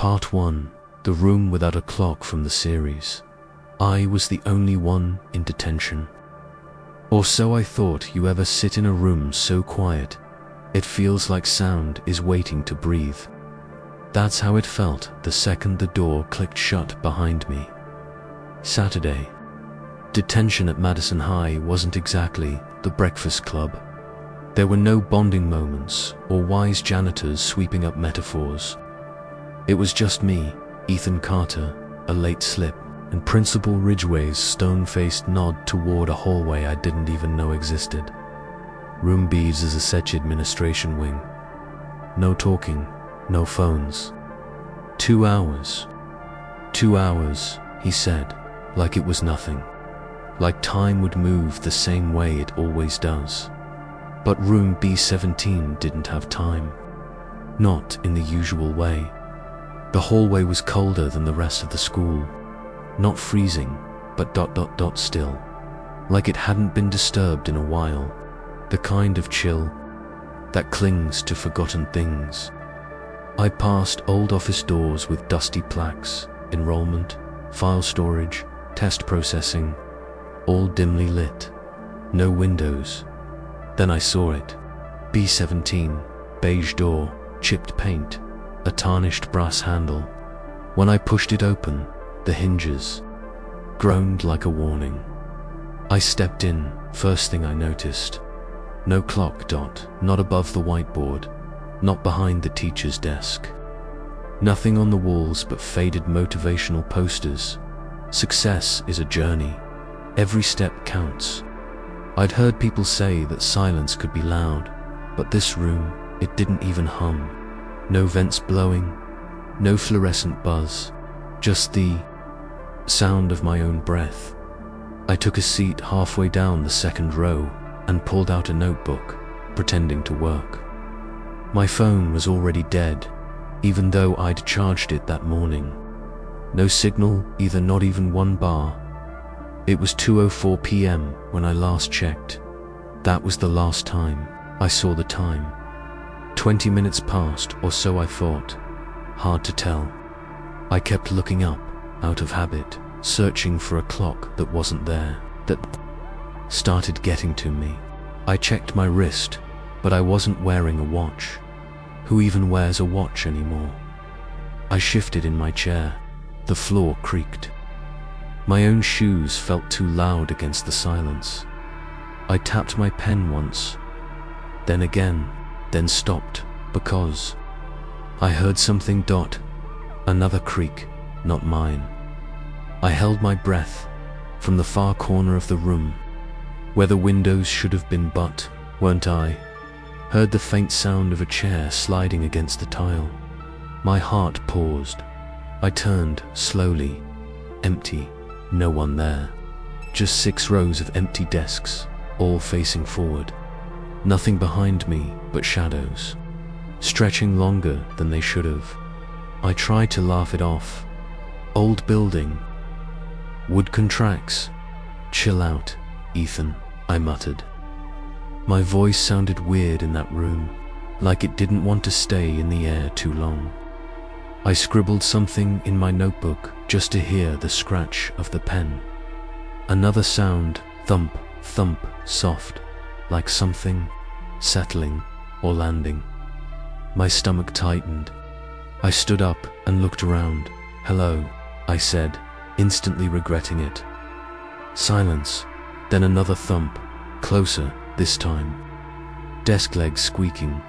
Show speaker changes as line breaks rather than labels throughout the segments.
Part 1. The room without a clock from the series. I was the only one in detention. Or so I thought. You ever sit in a room so quiet, it feels like sound is waiting to breathe? That's how it felt the second the door clicked shut behind me. Saturday. Detention at Madison High wasn't exactly the breakfast club. There were no bonding moments or wise janitors sweeping up metaphors. It was just me, Ethan Carter, a late slip, and Principal Ridgway's stone-faced nod toward a hallway I didn't even know existed. Room B's is a SETch administration wing. No talking, no phones. 2 hours. 2 hours, he said, like it was nothing. Like time would move the same way it always does. But room B17 didn't have time. Not in the usual way. The hallway was colder than the rest of the school. Not freezing, but still. Like it hadn't been disturbed in a while. The kind of chill that clings to forgotten things. I passed old office doors with dusty plaques, enrollment, file storage, test processing, all dimly lit. No windows. Then I saw it. B17, beige door, chipped paint, a tarnished brass handle. When I pushed it open, the hinges groaned like a warning. I stepped in. First thing I noticed. No clock. Not above the whiteboard, not behind the teacher's desk. Nothing on the walls but faded motivational posters. Success is a journey. Every step counts. I'd heard people say that silence could be loud, but this room, it didn't even hum. No vents blowing, no fluorescent buzz, just the sound of my own breath. I took a seat halfway down the second row and pulled out a notebook, pretending to work. My phone was already dead, even though I'd charged it that morning. No signal either, not even one bar. It was 2:04 p.m. when I last checked. That was the last time I saw the time. 20 minutes passed, or so I thought. Hard to tell. I kept looking up, out of habit, searching for a clock that wasn't there, that started getting to me. I checked my wrist, but I wasn't wearing a watch. Who even wears a watch anymore? I shifted in my chair. The floor creaked. My own shoes felt too loud against the silence. I tapped my pen once, then again, then stopped, because I heard something. Another creak, not mine. I held my breath. From the far corner of the room, where the windows should have been but weren't, I heard the faint sound of a chair sliding against the tile. My heart paused. I turned slowly. Empty. No one there. Just 6 rows of empty desks, all facing forward. Nothing behind me but shadows, stretching longer than they should have. I tried to laugh it off. Old building. Wood contracts. Chill out, Ethan, I muttered. My voice sounded weird in that room, like it didn't want to stay in the air too long. I scribbled something in my notebook just to hear the scratch of the pen. Another sound, thump, thump, soft, like something settling or landing. My stomach tightened. I stood up and looked around. Hello, I said, instantly regretting it. Silence, then another thump, closer this time. Desk legs squeaking,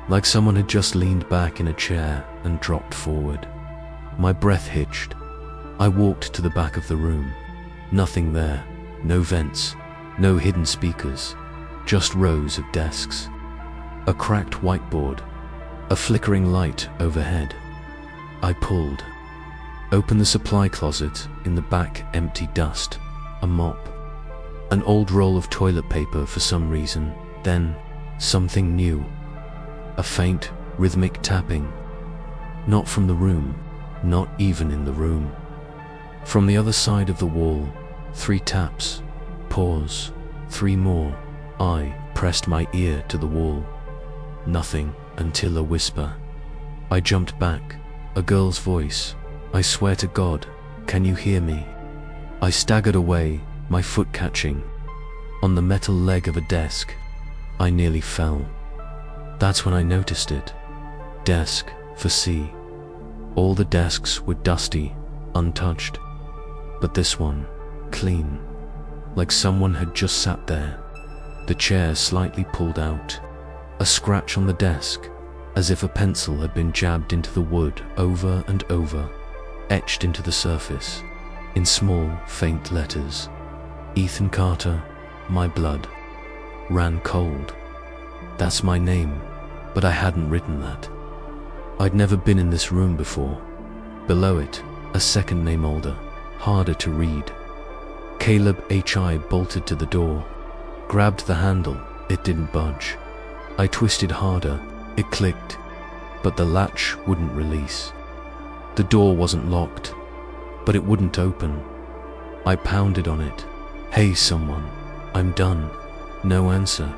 like someone had just leaned back in a chair and dropped forward. My breath hitched. I walked to the back of the room. Nothing there. No vents, no hidden speakers, just rows of desks. A cracked whiteboard, a flickering light overhead. I pulled. Open the supply closet. In the back, empty dust, a mop, an old roll of toilet paper for some reason, then something new. A faint, rhythmic tapping. Not from the room, not even in the room. From the other side of the wall, 3 taps. Pause. 3 more. I pressed my ear to the wall. Nothing until a whisper. I jumped back. A girl's voice. I swear to God, can you hear me? I staggered away, my foot catching on the metal leg of a desk. I nearly fell. That's when I noticed it. Desk for C. All the desks were dusty, untouched. But this one, clean. Like someone had just sat there. The chair slightly pulled out. A scratch on the desk, as if a pencil had been jabbed into the wood over and over, etched into the surface, in small, faint letters. Ethan Carter, my blood, ran cold. That's my name, but I hadn't written that. I'd never been in this room before. Below it, a second name older, harder to read. Caleb H.I. bolted to the door, grabbed the handle, it didn't budge. I twisted harder, it clicked, but the latch wouldn't release. The door wasn't locked, but it wouldn't open. I pounded on it. Hey someone, I'm done. No answer.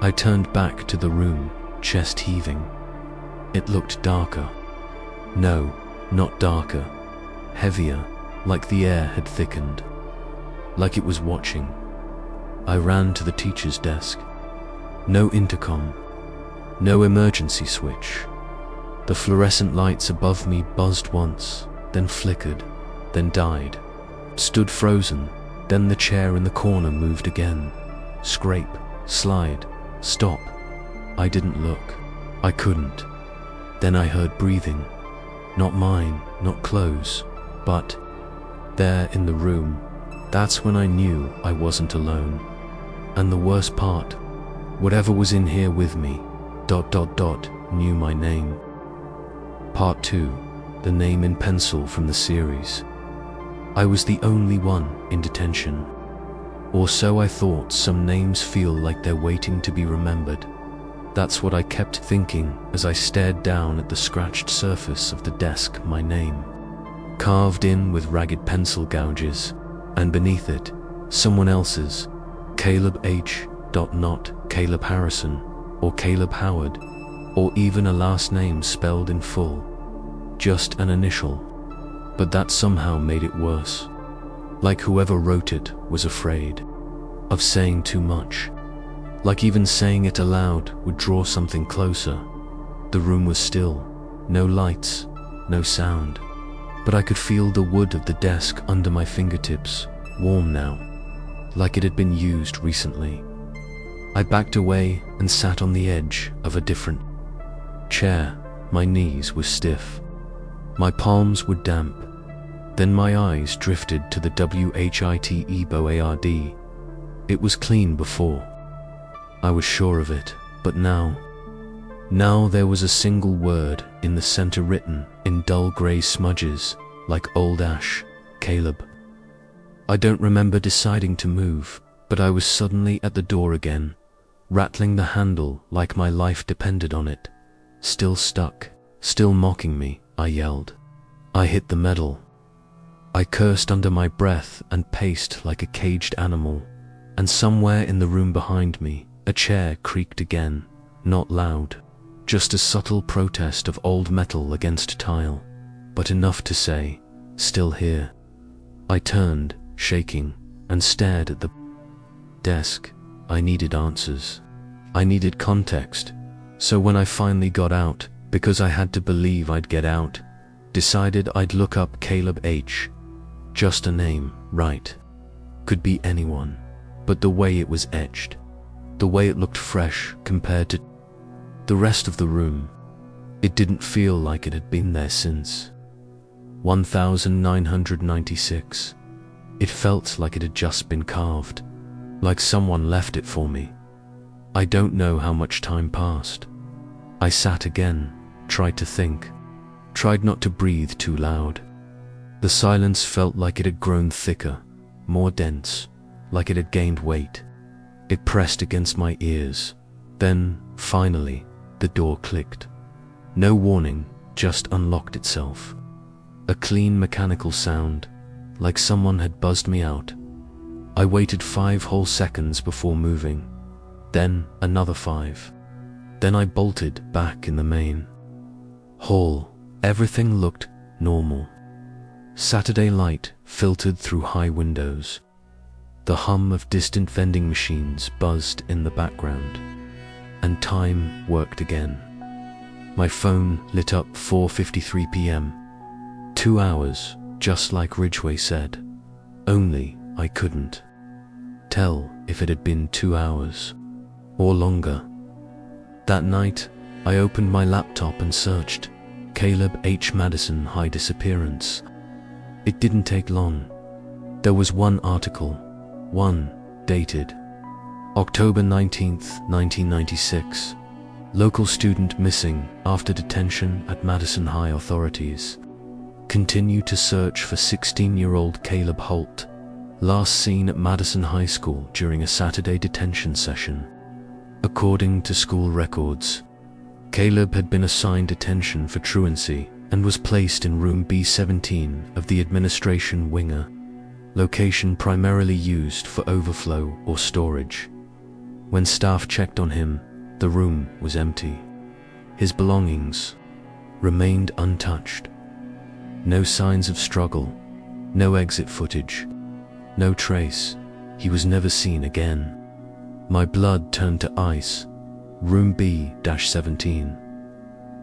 I turned back to the room, chest heaving. It looked darker. No, not darker. Heavier, like the air had thickened. Like it was watching. I ran to the teacher's desk. No intercom. No emergency switch. The fluorescent lights above me buzzed once, then flickered, then died. Stood frozen, then the chair in the corner moved again. Scrape, slide, stop. I didn't look. I couldn't. Then I heard breathing. Not mine, not close, but there in the room. That's when I knew I wasn't alone. And the worst part, whatever was in here with me, ... knew my name. Part 2, the name in pencil from the series. I was the only one in detention. Or so I thought. Some names feel like they're waiting to be remembered. That's what I kept thinking as I stared down at the scratched surface of the desk. My name, carved in with ragged pencil gouges, and beneath it, someone else's, Caleb H. Not Caleb Harrison, or Caleb Howard, or even a last name spelled in full. Just an initial. But that somehow made it worse. Like whoever wrote it was afraid of saying too much. Like even saying it aloud would draw something closer. The room was still. No lights, no sound. But I could feel the wood of the desk under my fingertips, warm now, like it had been used recently. I backed away and sat on the edge of a different chair. My knees were stiff. My palms were damp. Then my eyes drifted to the WHITEBOARD. It was clean before. I was sure of it, but now there was a single word in the center written in dull grey smudges, like old ash, Caleb. I don't remember deciding to move, but I was suddenly at the door again, rattling the handle like my life depended on it. Still stuck, still mocking me, I yelled. I hit the metal. I cursed under my breath and paced like a caged animal, and somewhere in the room behind me, a chair creaked again, not loud, just a subtle protest of old metal against tile, but enough to say, still here. I turned, shaking, and stared at the desk. I needed answers. I needed context. So when I finally got out, because I had to believe I'd get out, decided I'd look up Caleb H. Just a name, right? Could be anyone. But the way it was etched, the way it looked fresh compared to the rest of the room, it didn't feel like it had been there since 1996. It felt like it had just been carved, like someone left it for me. I don't know how much time passed. I sat again, tried to think, tried not to breathe too loud. The silence felt like it had grown thicker, more dense, like it had gained weight. It pressed against my ears. Then, finally, the door clicked. No warning, just unlocked itself. A clean mechanical sound, like someone had buzzed me out. I waited 5 whole seconds before moving. Then another 5. Then I bolted back in the main hall, Everything looked normal. Saturday light filtered through high windows. The hum of distant vending machines buzzed in the background, and time worked again. My phone lit up 4:53 p.m. 2 hours, just like Ridgway said. Only I couldn't tell if it had been 2 hours or longer. That night, I opened my laptop and searched Caleb H. Madison High disappearance. It didn't take long. There was one article, one dated October 19th, 1996. Local student missing after detention at Madison High. Authorities continue to search for 16-year-old Caleb Holt, last seen at Madison High School during a Saturday detention session. According to school records, Caleb had been assigned detention for truancy and was placed in room B17 of the administration winger, location primarily used for overflow or storage. When staff checked on him, the room was empty. His belongings remained untouched. No signs of struggle, no exit footage, no trace. He was never seen again. My blood turned to ice. Room B-17.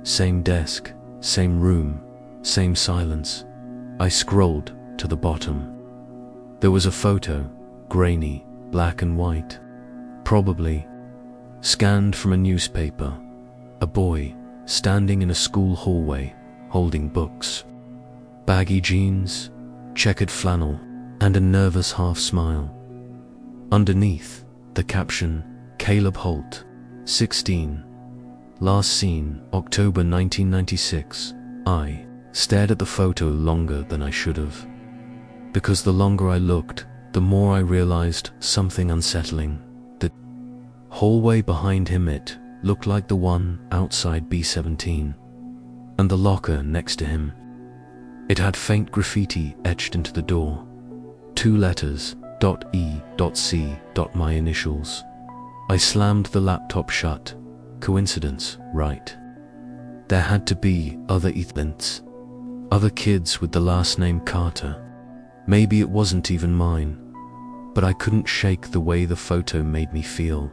Same desk, same room, same silence. I scrolled to the bottom. There was a photo, grainy, black and white, probably scanned from a newspaper. A boy standing in a school hallway, holding books. Baggy jeans, checkered flannel, and a nervous half smile. Underneath, the caption, Caleb Holt, 16. Last seen, October 1996. I stared at the photo longer than I should have. Because the longer I looked, the more I realized something unsettling. The hallway behind him, it looked like the one outside B17. And the locker next to him. It had faint graffiti etched into the door. 2 letters, .E.C. My initials. I slammed the laptop shut. Coincidence, right? There had to be other AETHERs. Other kids with the last name Carter. Maybe it wasn't even mine. But I couldn't shake the way the photo made me feel.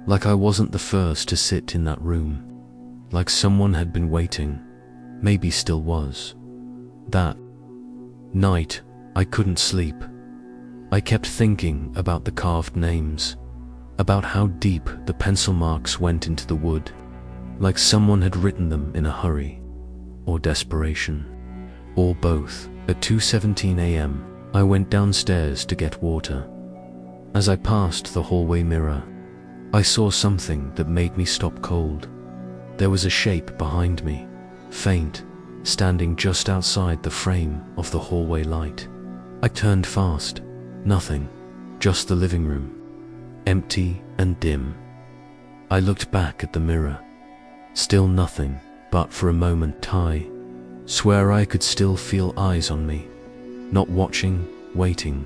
Like I wasn't the first to sit in that room. Like someone had been waiting. Maybe still was. That night, I couldn't sleep. I kept thinking about the carved names, about how deep the pencil marks went into the wood, like someone had written them in a hurry, or desperation, or both. At 2:17 a.m., I went downstairs to get water. As I passed the hallway mirror, I saw something that made me stop cold. There was a shape behind me, faint, standing just outside the frame of the hallway light. I turned fast. Nothing, just the living room, empty and dim. I looked back at the mirror. Still nothing, but for a moment I swear I could still feel eyes on me, not watching, waiting.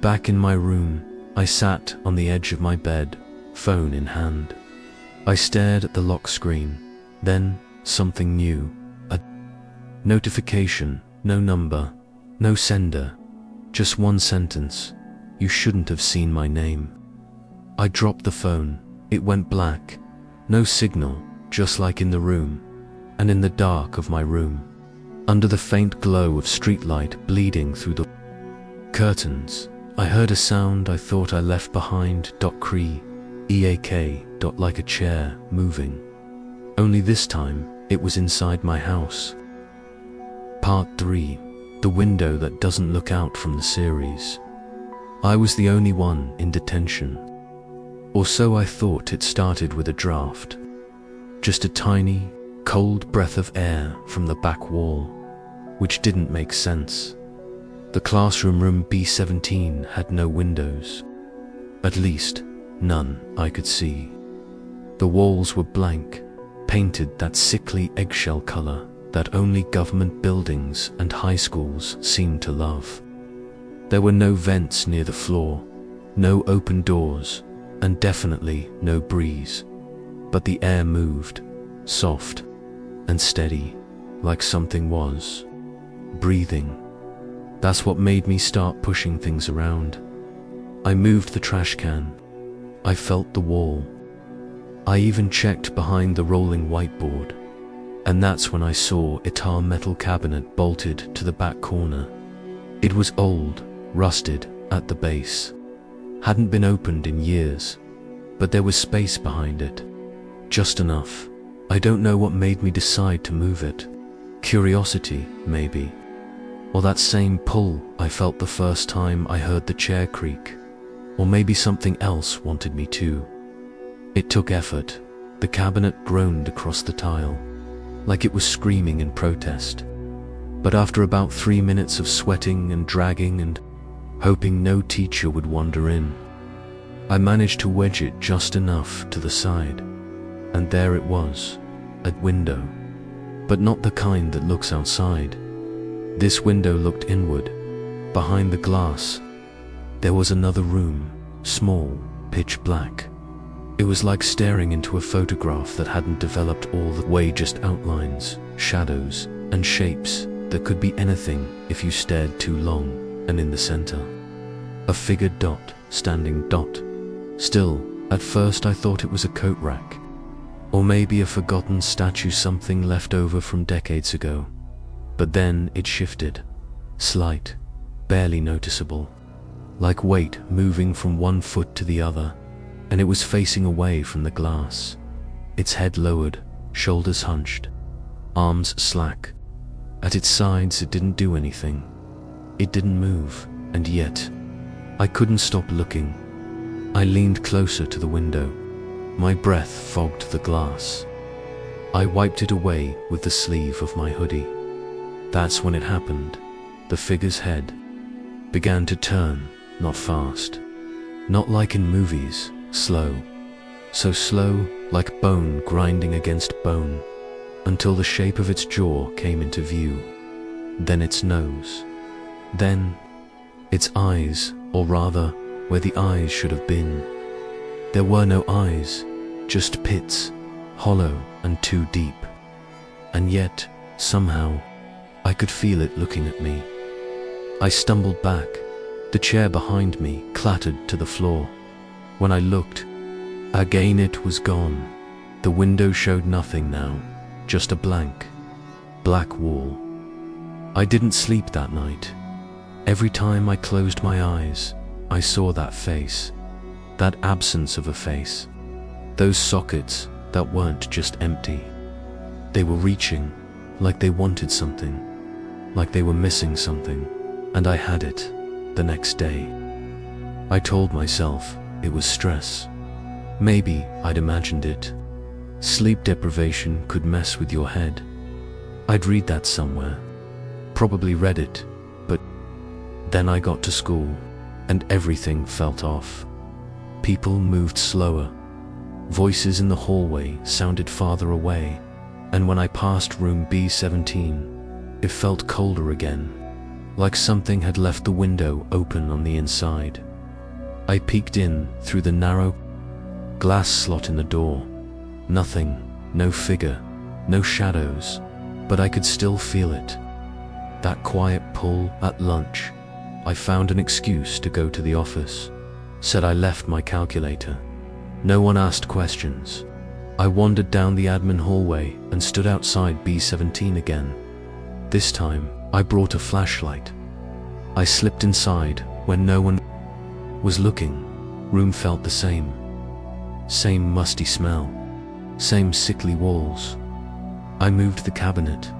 Back in my room, I sat on the edge of my bed, phone in hand. I stared at the lock screen, then something new. A notification, no number, no sender, just one sentence. You shouldn't have seen my name. I dropped the phone. It went black. No signal, just like in the room. And in the dark of my room, under the faint glow of streetlight bleeding through the curtains, I heard a sound I thought I left behind. Eak. Like a chair moving. Only this time, it was inside my house. Part 3. The window that doesn't look out from the series. I was the only one in detention. Or so I thought. It started with a draft. Just a tiny, cold breath of air from the back wall, which didn't make sense. The classroom, room B17, had no windows. At least, none I could see. The walls were blank, painted that sickly eggshell color that only government buildings and high schools seem to love. There were no vents near the floor, no open doors, and definitely no breeze. But the air moved, soft and steady, like something was breathing. That's what made me start pushing things around. I moved the trash can. I felt the wall. I even checked behind the rolling whiteboard. And that's when I saw a tall metal cabinet bolted to the back corner. It was old, rusted at the base. Hadn't been opened in years, but there was space behind it. Just enough. I don't know what made me decide to move it. Curiosity, maybe. Or that same pull I felt the first time I heard the chair creak. Or maybe something else wanted me to. It took effort. The cabinet groaned across the tile, like it was screaming in protest. But after about 3 minutes of sweating and dragging and hoping no teacher would wander in, I managed to wedge it just enough to the side. And there it was, a window. But not the kind that looks outside. This window looked inward. Behind the glass, there was another room, small, pitch black. It was like staring into a photograph that hadn't developed all the way, just outlines, shadows, and shapes that could be anything if you stared too long, and in the center, a figured dot, standing dot. Still, at first I thought it was a coat rack, or maybe a forgotten statue, something left over from decades ago. But then it shifted, slight, barely noticeable, like weight moving from one foot to the other, and it was facing away from the glass, its head lowered, shoulders hunched, arms slack. At its sides it didn't do anything. It didn't move, and yet, I couldn't stop looking. I leaned closer to the window. My breath fogged the glass. I wiped it away with the sleeve of my hoodie. That's when it happened. The figure's head began to turn, not fast, not like in movies, slow. So slow, like bone grinding against bone, until the shape of its jaw came into view. Then its nose. Then its eyes, or rather, where the eyes should have been. There were no eyes, just pits, hollow and too deep. And yet, somehow, I could feel it looking at me. I stumbled back. The chair behind me clattered to the floor. When I looked, again it was gone. The window showed nothing now, just a blank, black wall. I didn't sleep that night. Every time I closed my eyes, I saw that face, that absence of a face. Those sockets that weren't just empty. They were reaching, like they wanted something, like they were missing something, and I had it the next day. I told myself it was stress. Maybe I'd imagined it. Sleep deprivation could mess with your head. I'd read that somewhere, probably read it, but then I got to school and everything felt off. People moved slower. Voices in the hallway sounded farther away, and when I passed room B17, it felt colder again, like something had left the window open on the inside. I peeked in through the narrow glass slot in the door. Nothing, no figure, no shadows, but I could still feel it. That quiet pull. At lunch, I found an excuse to go to the office. Said I left my calculator. No one asked questions. I wandered down the admin hallway and stood outside B17 again. This time, I brought a flashlight. I slipped inside when no one was looking. Room felt the same. Same musty smell. Same sickly walls. I moved the cabinet.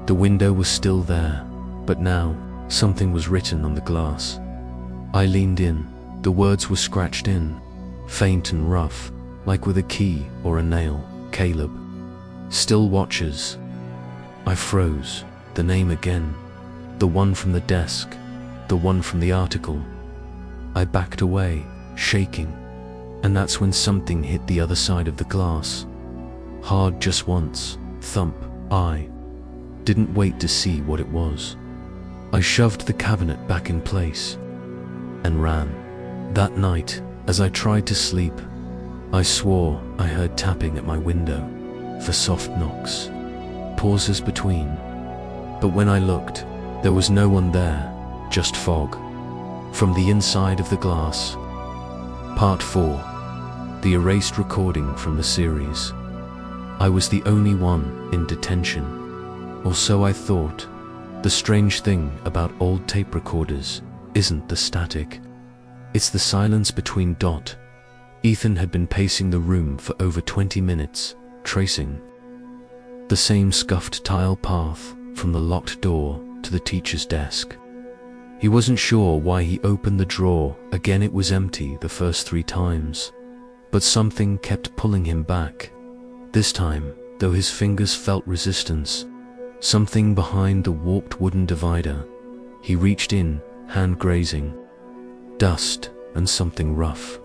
The window was still there, but now something was written on the glass. I leaned in. The words were scratched in, faint and rough, like with a key or a nail. Caleb. Still watches. I froze. The name again. The one from the desk. The one from the article. I backed away, shaking. And that's when something hit the other side of the glass. Hard just once. Thump. I didn't wait to see what it was. I shoved the cabinet back in place and ran. That night, as I tried to sleep, I swore I heard tapping at my window, for soft knocks. pauses between. But when I looked, there was no one there, just fog. From the inside of the glass. Part 4. The erased recording from the series. I was the only one in detention. Or so I thought. The strange thing about old tape recorders isn't the static. It's the silence between dot. Ethan had been pacing the room for over 20 minutes, tracing the same scuffed tile path from the locked door to the teacher's desk. He wasn't sure why he opened the drawer. Again, it was empty the first 3 times. But something kept pulling him back. This time, though his fingers felt resistance, something behind the warped wooden divider. He reached in, hand grazing. Dust and something rough.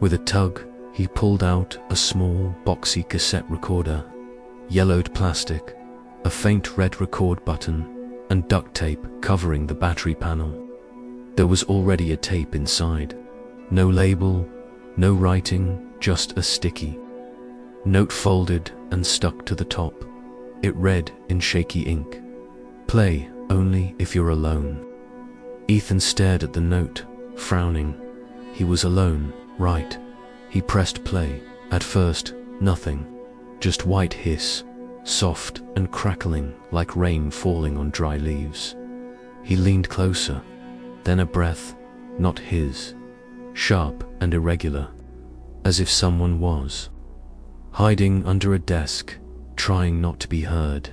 With a tug, he pulled out a small, boxy cassette recorder. Yellowed plastic, a faint red record button, and duct tape covering the battery panel. There was already a tape inside. No label, no writing, just a sticky note folded and stuck to the top. It read in shaky ink, "Play only if you're alone." Ethan stared at the note, frowning. He was alone, right? He pressed play. At first, nothing. Just white hiss, soft and crackling like rain falling on dry leaves. He leaned closer, then a breath, not his, sharp and irregular, as if someone was hiding under a desk, trying not to be heard.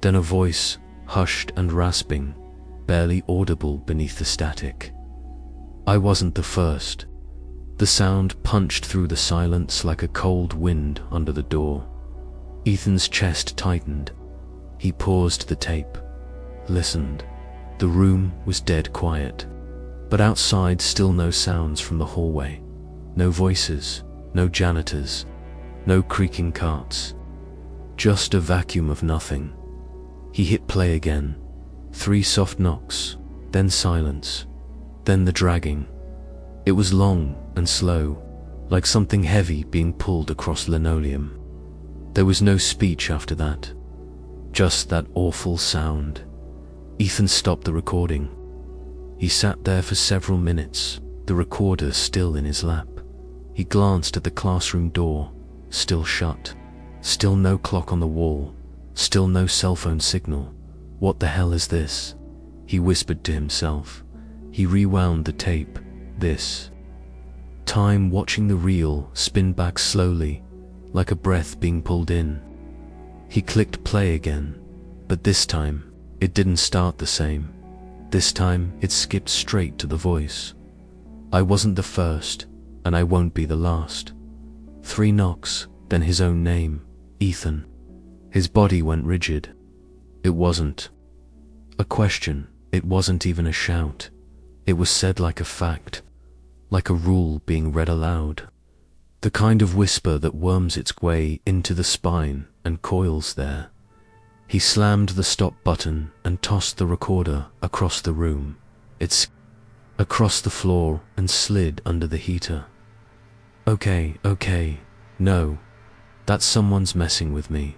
Then a voice, hushed and rasping, barely audible beneath the static. I wasn't the first. The sound punched through the silence like a cold wind under the door. Ethan's chest tightened. He paused the tape, listened. The room was dead quiet, but outside still no sounds from the hallway. No voices, no janitors, no creaking carts. Just a vacuum of nothing. He hit play again. 3 soft knocks, then silence, then the dragging. It was long and slow, like something heavy being pulled across linoleum. There was no speech after that, just that awful sound. Ethan stopped the recording. He sat there for several minutes, the recorder still in his lap. He glanced at the classroom door, still shut. Still no clock on the wall, still no cell phone signal. What the hell is this? He whispered to himself. He rewound the tape. This time watching the reel spin back slowly, like a breath being pulled in. He clicked play again, but this time, it didn't start the same. This time, it skipped straight to the voice. I wasn't the first, and I won't be the last. 3 knocks, then his own name, Ethan. His body went rigid. It wasn't a question, it wasn't even a shout. It was said like a fact, like a rule being read aloud. The kind of whisper that worms its way into the spine and coils there. He slammed the stop button and tossed the recorder across the room. It across the floor and slid under the heater. Okay, no. That someone's messing with me.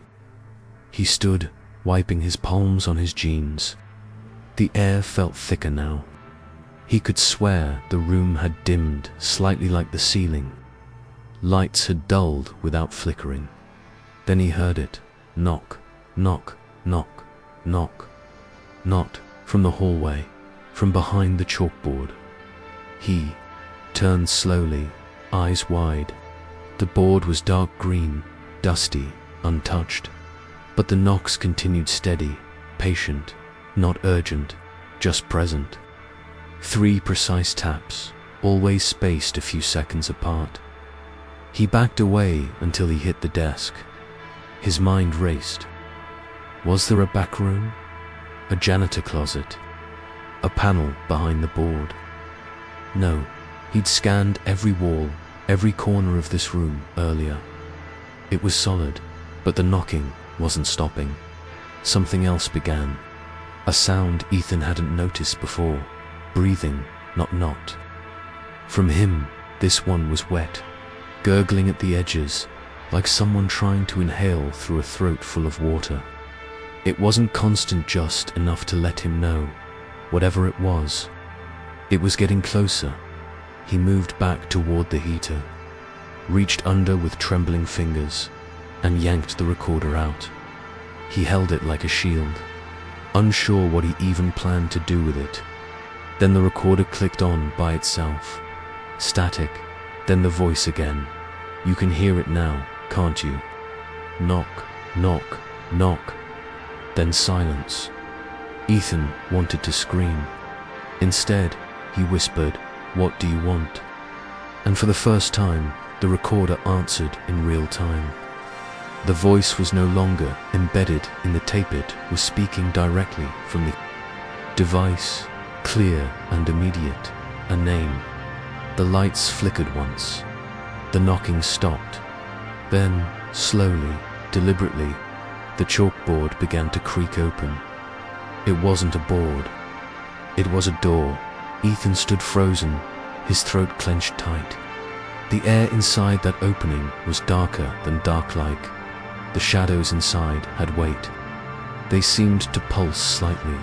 He stood, wiping his palms on his jeans. The air felt thicker now. He could swear the room had dimmed slightly like the ceiling. Lights had dulled without flickering. Then he heard it. Knock, knock, knock, knock. Not from the hallway, from behind the chalkboard. He turned slowly, eyes wide. The board was dark green, dusty, untouched. But the knocks continued steady, patient, not urgent, just present. 3 precise taps, always spaced a few seconds apart. He backed away until he hit the desk. His mind raced. Was there a back room? A janitor closet? A panel behind the board? No, he'd scanned every wall, every corner of this room earlier. It was solid, but the knocking wasn't stopping. Something else began. A sound Ethan hadn't noticed before. Breathing, not. From him, this one was wet, gurgling at the edges, like someone trying to inhale through a throat full of water. It wasn't constant, just enough to let him know. Whatever it was getting closer. He moved back toward the heater, reached under with trembling fingers, and yanked the recorder out. He held it like a shield, unsure what he even planned to do with it. Then the recorder clicked on by itself. Static, then the voice again. "You can hear it now, can't you? Knock, knock, knock." Then silence. Ethan wanted to scream. Instead, he whispered, "What do you want?" And for the first time, the recorder answered in real time. The voice was no longer embedded in the tape, it was speaking directly from the device, clear and immediate. A name. The lights flickered once. The knocking stopped. Then, slowly, deliberately, the chalkboard began to creak open. It wasn't a board. It was a door. Ethan stood frozen, his throat clenched tight. The air inside that opening was darker than dark-like. The shadows inside had weight. They seemed to pulse slightly,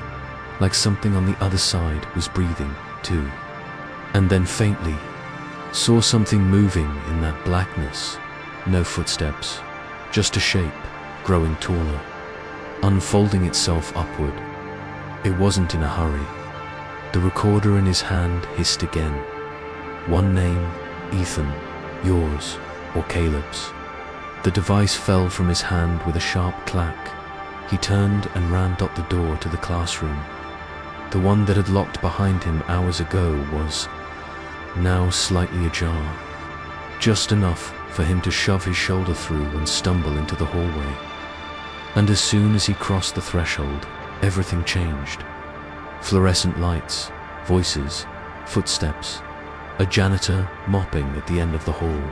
like something on the other side was breathing, too. And then faintly, saw something moving in that blackness. No footsteps, just a shape, growing taller, unfolding itself upward. It wasn't in a hurry. The recorder in his hand hissed again. One name, Ethan, yours, or Caleb's. The device fell from his hand with a sharp clack. He turned and ran up the door to the classroom. The one that had locked behind him hours ago was now slightly ajar, just enough for him to shove his shoulder through and stumble into the hallway. And as soon as he crossed the threshold, everything changed. Fluorescent lights, voices, footsteps, a janitor mopping at the end of the hall,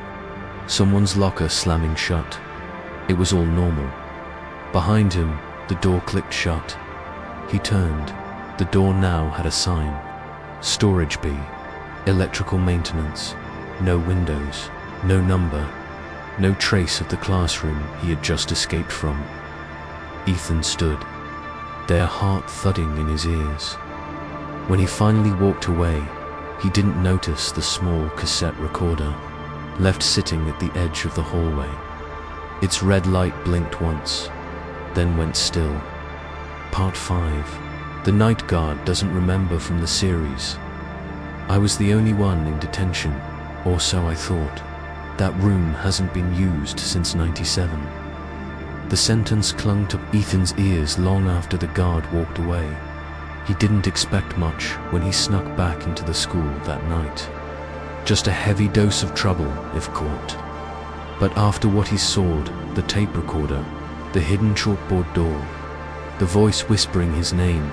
someone's locker slamming shut. It was all normal. Behind him, the door clicked shut. He turned. The door now had a sign. Storage B. Electrical maintenance. No windows. No number. No trace of the classroom he had just escaped from. Ethan stood, their heart thudding in his ears. When he finally walked away, he didn't notice the small cassette recorder, left sitting at the edge of the hallway. Its red light blinked once, then went still. Part 5. The night guard doesn't remember from the series. I was the only one in detention, or so I thought. That room hasn't been used since '97. The sentence clung to Ethan's ears long after the guard walked away. He didn't expect much when he snuck back into the school that night. Just a heavy dose of trouble if caught. But after what he sawed, the tape recorder, the hidden chalkboard door, the voice whispering his name,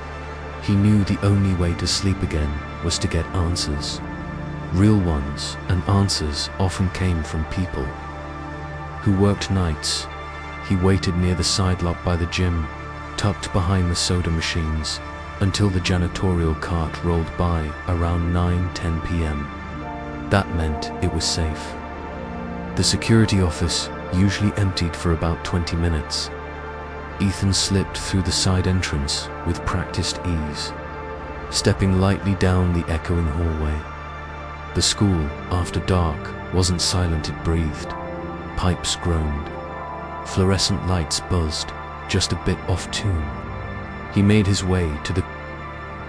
he knew the only way to sleep again was to get answers. Real ones, and answers often came from people who worked nights. He waited near the side lot by the gym, tucked behind the soda machines, until the janitorial cart rolled by around 9-10 p.m. That meant it was safe. The security office usually emptied for about 20 minutes. Ethan slipped through the side entrance with practiced ease, stepping lightly down the echoing hallway. The school, after dark, wasn't silent, it breathed. Pipes groaned. Fluorescent lights buzzed, just a bit off tune. He made his way to the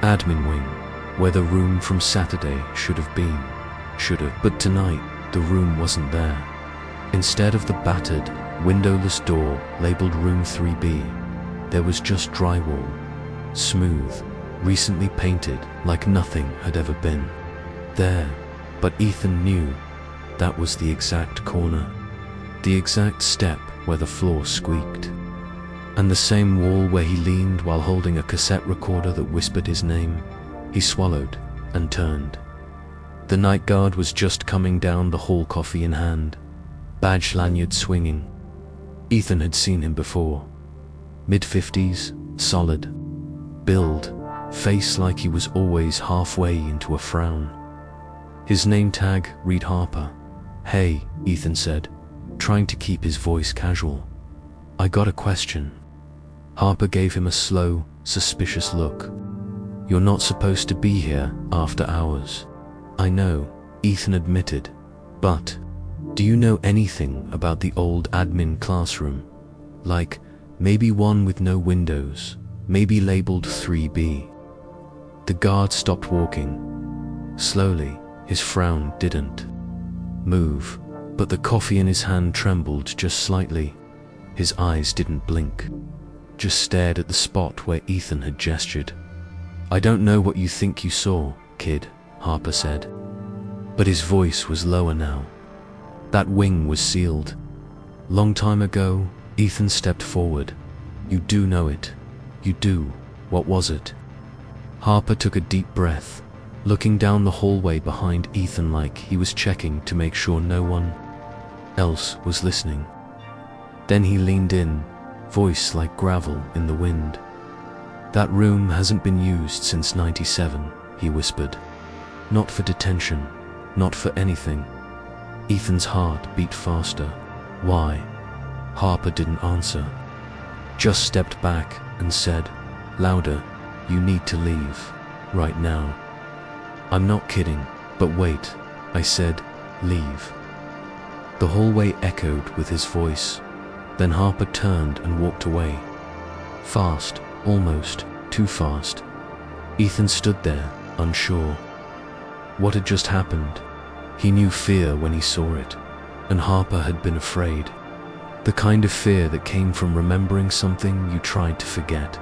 admin wing, where the room from Saturday should have been. But tonight, the room wasn't there. Instead of the battered, windowless door labeled Room 3B, there was just drywall, smooth, recently painted like nothing had ever been there. But Ethan knew that was the exact corner, the exact step where the floor squeaked, and the same wall where he leaned while holding a cassette recorder that whispered his name. He swallowed and turned. The night guard was just coming down the hall, coffee in hand, badge lanyard swinging. Ethan had seen him before. Mid-50s, solid, build, face like he was always halfway into a frown. His name tag read Harper. "Hey," Ethan said, trying to keep his voice casual. "I got a question." Harper gave him a slow, suspicious look. "You're not supposed to be here after hours." "I know," Ethan admitted. "But, do you know anything about the old admin classroom? Like, maybe one with no windows, maybe labeled 3B. The guard stopped walking. Slowly, his frown didn't move, but the coffee in his hand trembled just slightly. His eyes didn't blink, just stared at the spot where Ethan had gestured. "I don't know what you think you saw, kid," Harper said. But his voice was lower now. "That wing was sealed. Long time ago." Ethan stepped forward. "You do know it. You do. What was it?" Harper took a deep breath, looking down the hallway behind Ethan like he was checking to make sure no one else was listening. Then he leaned in, voice like gravel in the wind. "That room hasn't been used since '97, he whispered. "Not for detention, not for anything." Ethan's heart beat faster. "Why?" Harper didn't answer, just stepped back and said, louder, "You need to leave, right now." "I'm not kidding, but wait," I said, "leave." The hallway echoed with his voice. Then Harper turned and walked away. Fast, almost too fast. Ethan stood there, unsure. What had just happened? He knew fear when he saw it, and Harper had been afraid. The kind of fear that came from remembering something you tried to forget.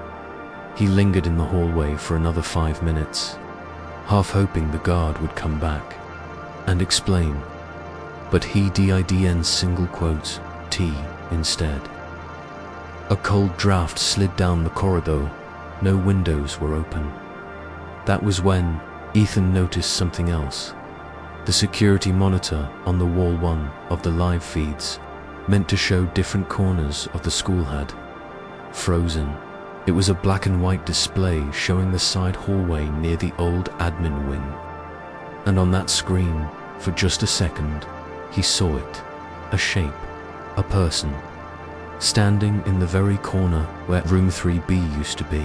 He lingered in the hallway for another 5 minutes, half hoping the guard would come back and explain. But he didn't, single quotes, T instead. A cold draft slid down the corridor. No windows were open. That was when Ethan noticed something else. The security monitor on the wall, one of the live feeds, meant to show different corners of the school, had frozen. It was a black and white display showing the side hallway near the old admin wing. And on that screen, for just a second, he saw it. A shape, a person, standing in the very corner where room 3B used to be.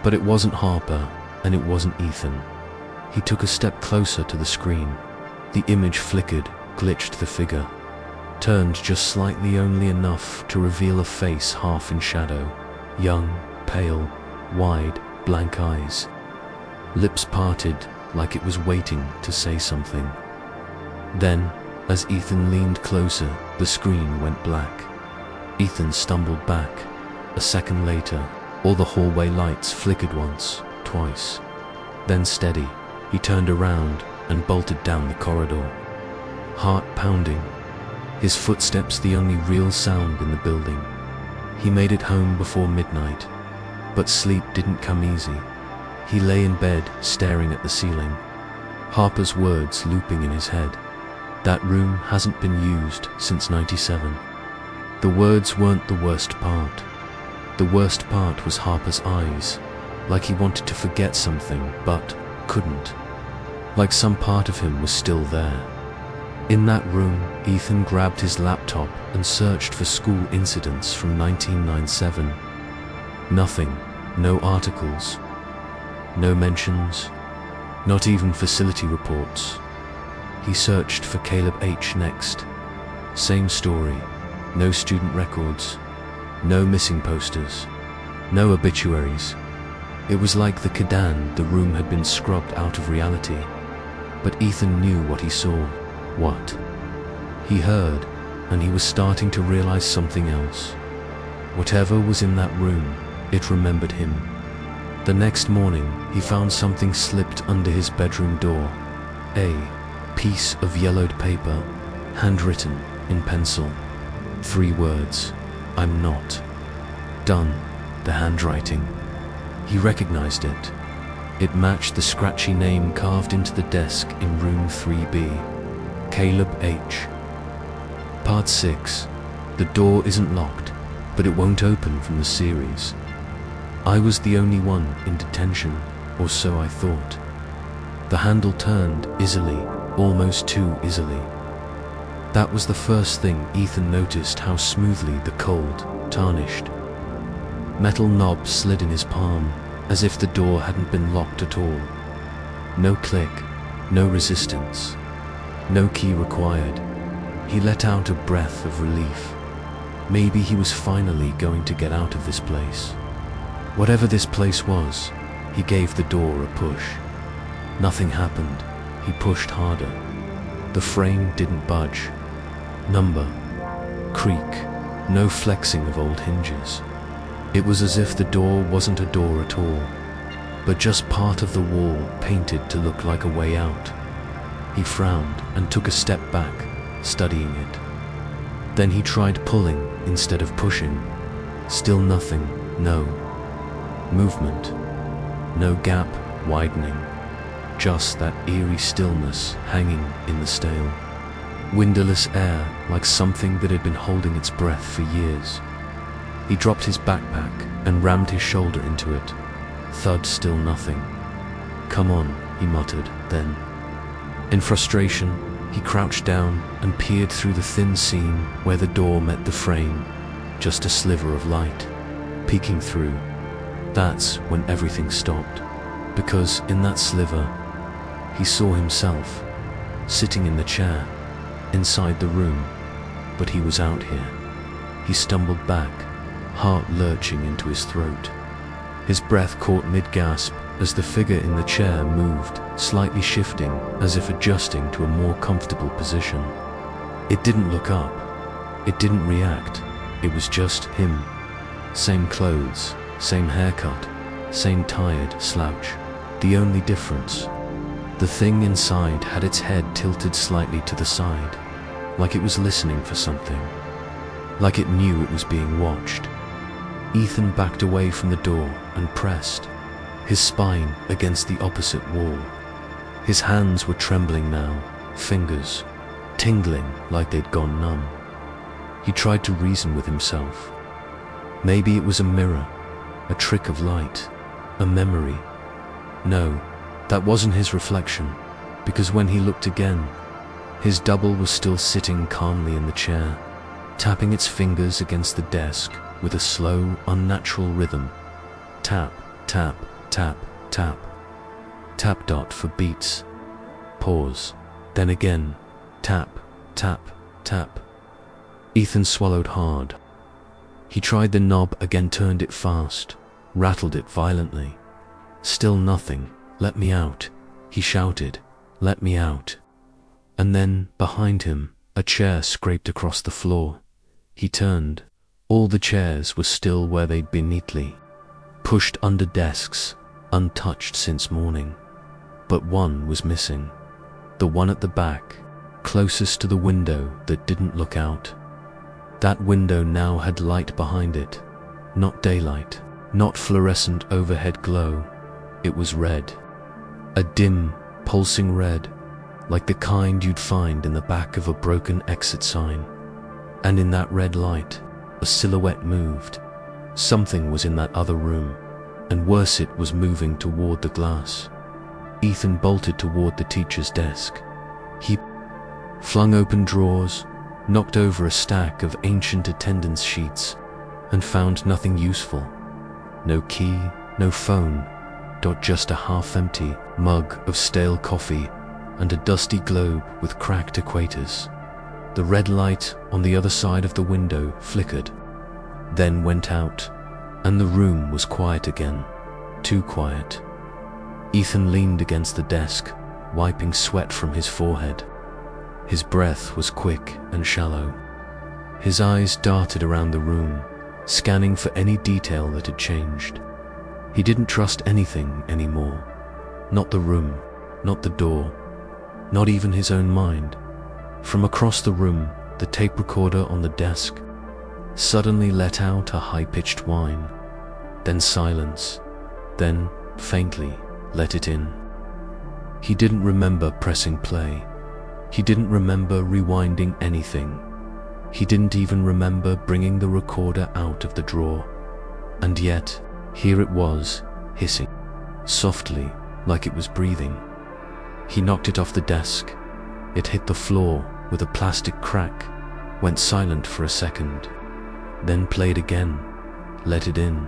But it wasn't Harper, and it wasn't Ethan. He took a step closer to the screen. The image flickered, glitched the figure, turned just slightly, only enough to reveal a face half in shadow. Young, pale, wide, blank eyes. Lips parted like it was waiting to say something. Then, as Ethan leaned closer, the screen went black. Ethan stumbled back. A second later, all the hallway lights flickered once, twice. Then steady, he turned around and bolted down the corridor. Heart pounding, his footsteps the only real sound in the building. He made it home before midnight, but sleep didn't come easy. He lay in bed, staring at the ceiling, Harper's words looping in his head. "That room hasn't been used since '97. The words weren't the worst part. The worst part was Harper's eyes, like he wanted to forget something, but couldn't. Like some part of him was still there. In that room, Ethan grabbed his laptop and searched for school incidents from 1997. Nothing, no articles, no mentions, not even facility reports. He searched for Caleb H. next. Same story, no student records, no missing posters, no obituaries. It was like the Kadan, the room had been scrubbed out of reality. But Ethan knew what he saw. What he heard, and he was starting to realize something else. Whatever was in that room, it remembered him. The next morning, he found something slipped under his bedroom door. A piece of yellowed paper, handwritten in pencil. 3 words, "I'm not done." The handwriting. He recognized it. It matched the scratchy name carved into the desk in room 3B. Caleb H. Part 6. The door isn't locked, but it won't open from the series. I was the only one in detention, or so I thought. The handle turned easily, almost too easily. That was the first thing Ethan noticed, how smoothly the cold, tarnished Metal knob slid in his palm, as if the door hadn't been locked at all. No click, no resistance, no key required. He let out a breath of relief. Maybe he was finally going to get out of this place. Whatever this place was, he gave the door a push. Nothing happened. He pushed harder. The frame didn't budge. Number. Creak. No flexing of old hinges. It was as if the door wasn't a door at all, but just part of the wall painted to look like a way out. He frowned and took a step back, studying it. Then he tried pulling instead of pushing. Still nothing. No movement. No gap widening. Just that eerie stillness hanging in the stale, windowless air, like something that had been holding its breath for years. He dropped his backpack and rammed his shoulder into it. Thud, still nothing. "Come on," he muttered, then. In frustration, he crouched down and peered through the thin seam where the door met the frame. Just a sliver of light, peeking through. That's when everything stopped, because in that sliver, he saw himself, sitting in the chair, inside the room, but he was out here. He stumbled back, heart lurching into his throat. His breath caught mid-gasp as the figure in the chair moved, slightly shifting, as if adjusting to a more comfortable position. It didn't look up. It didn't react. It was just him. Same clothes, same haircut, same tired slouch. The only difference, the thing inside had its head tilted slightly to the side, like it was listening for something, like it knew it was being watched. Ethan backed away from the door and pressed, his spine against the opposite wall. His hands were trembling now, fingers tingling like they'd gone numb. He tried to reason with himself. Maybe it was a mirror, a trick of light, a memory. No, that wasn't his reflection, because when he looked again, his double was still sitting calmly in the chair, tapping its fingers against the desk with a slow, unnatural rhythm. Tap, tap, tap, tap. Tap dot for beats. Pause. Then again. Tap, tap, tap. Ethan swallowed hard. He tried the knob again, turned it fast, rattled it violently. Still nothing. "Let me out," he shouted. "Let me out." And then, behind him, a chair scraped across the floor. He turned. All the chairs were still where they'd been, neatly pushed under desks, untouched since morning. But one was missing. The one at the back, closest to the window that didn't look out. That window now had light behind it. Not daylight, not fluorescent overhead glow. It was red. A dim, pulsing red, like the kind you'd find in the back of a broken exit sign. And in that red light, a silhouette moved. Something was in that other room, and worse, it was moving toward the glass. Ethan bolted toward the teacher's desk. He flung open drawers, knocked over a stack of ancient attendance sheets, and found nothing useful. No key, no phone, just a half-empty mug of stale coffee and a dusty globe with cracked equators. The red light on the other side of the window flickered, then went out, and the room was quiet again. Too quiet. Ethan leaned against the desk, wiping sweat from his forehead. His breath was quick and shallow. His eyes darted around the room, scanning for any detail that had changed. He didn't trust anything anymore. Not the room, not the door, not even his own mind. From across the room, the tape recorder on the desk suddenly let out a high-pitched whine, then silence, then, faintly, let it in. He didn't remember pressing play. He didn't remember rewinding anything. He didn't even remember bringing the recorder out of the drawer. And yet, here it was, hissing, softly, like it was breathing. He knocked it off the desk. It hit the floor with a plastic crack, went silent for a second, then played again, let it in.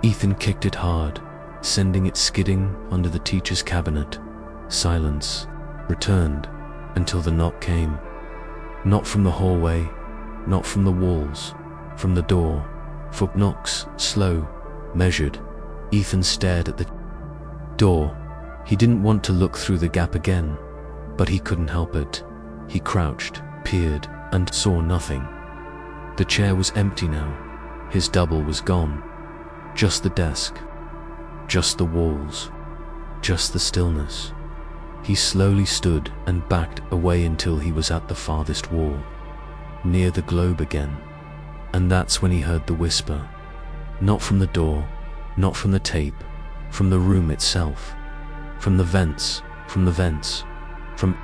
Ethan kicked it hard, sending it skidding under the teacher's cabinet. Silence returned until the knock came. Not from the hallway, not from the walls, from the door. Foot knocks, slow, measured. Ethan stared at the door. He didn't want to look through the gap again, but he couldn't help it. He crouched, peered, and saw nothing. The chair was empty now. His double was gone. Just the desk. Just the walls. Just the stillness. He slowly stood and backed away until he was at the farthest wall, near the globe again. And that's when he heard the whisper. Not from the door, not from the tape, from the room itself. From the vents, from the vents, from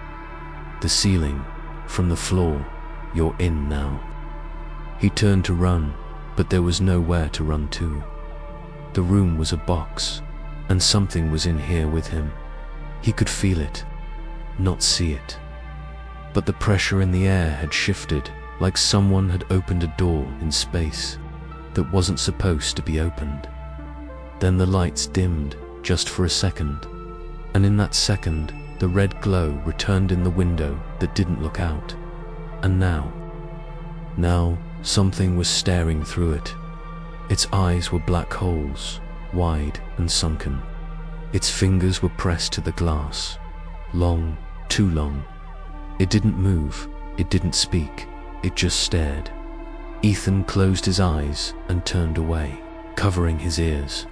the ceiling, from the floor. You're in now. He turned to run, but there was nowhere to run to. The room was a box, and something was in here with him. He could feel it, not see it. But the pressure in the air had shifted, like someone had opened a door in space that wasn't supposed to be opened. Then the lights dimmed, just for a second, and in that second, the red glow returned in the window that didn't look out. And now, something was staring through it. Its eyes were black holes, wide and sunken. Its fingers were pressed to the glass, long, too long. It didn't move, it didn't speak, it just stared. Ethan closed his eyes and turned away, covering his ears.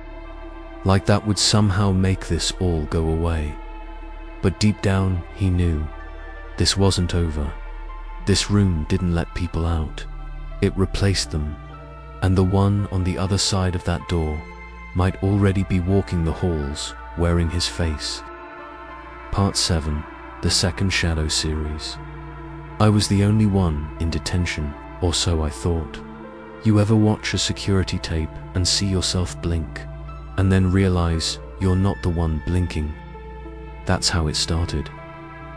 Like that would somehow make this all go away. But deep down, he knew this wasn't over. This room didn't let people out. It replaced them, and the one on the other side of that door might already be walking the halls, wearing his face. Part 7, the second Shadow series. I was the only one in detention, or so I thought. You ever watch a security tape and see yourself blink, and then realize you're not the one blinking? That's how it started.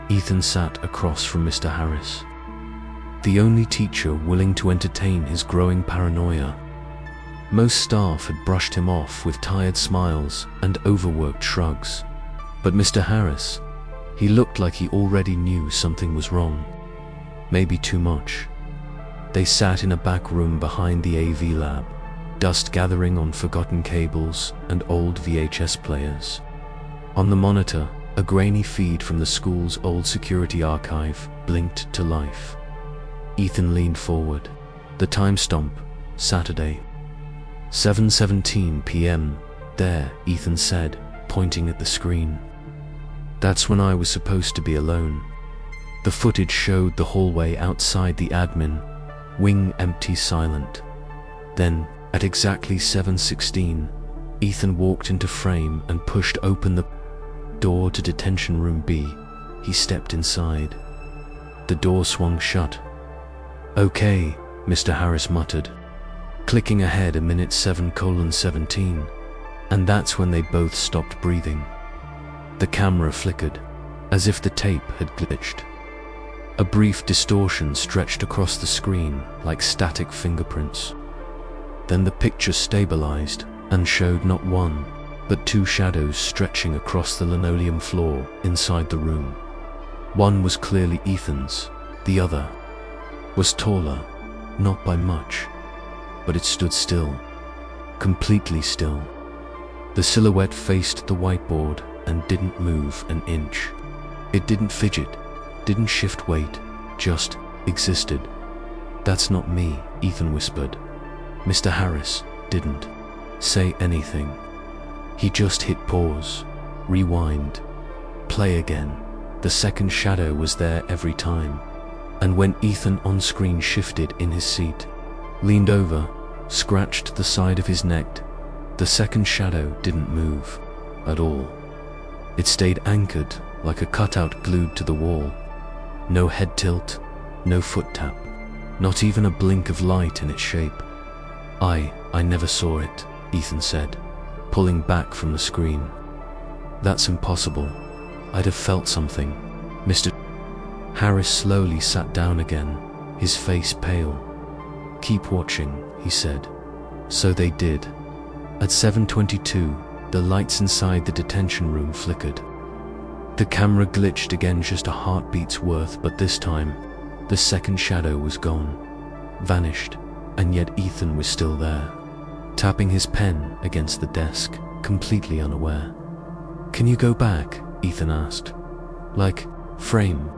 Ethan sat across from Mr. Harris, the only teacher willing to entertain his growing paranoia. Most staff had brushed him off with tired smiles and overworked shrugs. But Mr. Harris, he looked like he already knew something was wrong. Maybe too much. They sat in a back room behind the AV lab, dust gathering on forgotten cables and old VHS players. On the monitor, a grainy feed from the school's old security archive blinked to life. Ethan leaned forward. The time stamp, Saturday. 7:17 p.m. There, Ethan said, pointing at the screen. That's when I was supposed to be alone. The footage showed the hallway outside the admin, wing empty, silent. Then, at exactly 7:16, Ethan walked into frame and pushed open the door to detention room B. He stepped inside. The door swung shut. Okay, Mr. Harris muttered, clicking ahead a minute 7:17, and that's when they both stopped breathing. The camera flickered, as if the tape had glitched. A brief distortion stretched across the screen like static fingerprints. Then the picture stabilized and showed not one, but two shadows stretching across the linoleum floor inside the room. One was clearly Ethan's, the other was taller, not by much, but it stood still, completely still. The silhouette faced the whiteboard and didn't move an inch. It didn't fidget, didn't shift weight, just existed. That's not me, Ethan whispered. Mr. Harris didn't say anything. He just hit pause, rewind, play again. The second shadow was there every time. And when Ethan on screen shifted in his seat, leaned over, scratched the side of his neck, the second shadow didn't move at all. It stayed anchored like a cutout glued to the wall. No head tilt, no foot tap, not even a blink of light in its shape. I never saw it, Ethan said, pulling back from the screen. That's impossible. I'd have felt something. Mr. Harris slowly sat down again, his face pale. Keep watching, he said. So they did. At 7:22, the lights inside the detention room flickered. The camera glitched again just a heartbeat's worth, but this time, the second shadow was gone, vanished, and yet Ethan was still there, tapping his pen against the desk, completely unaware. "Can you go back?" Ethan asked. "Like, frame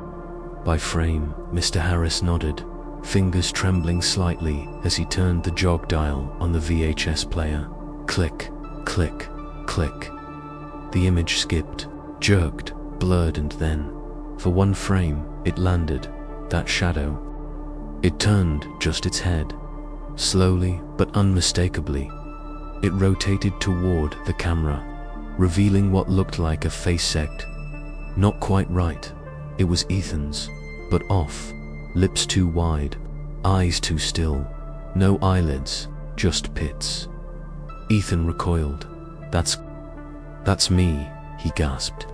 by frame," Mr. Harris nodded, fingers trembling slightly as he turned the jog dial on the VHS player. Click, click, click. The image skipped, jerked, blurred, and then, for one frame, it landed, that shadow. It turned just its head, slowly but unmistakably. It rotated toward the camera, revealing what looked like a face sect. Not quite right. It was Ethan's, but off, lips too wide, eyes too still, no eyelids, just pits. Ethan recoiled. That's me," he gasped.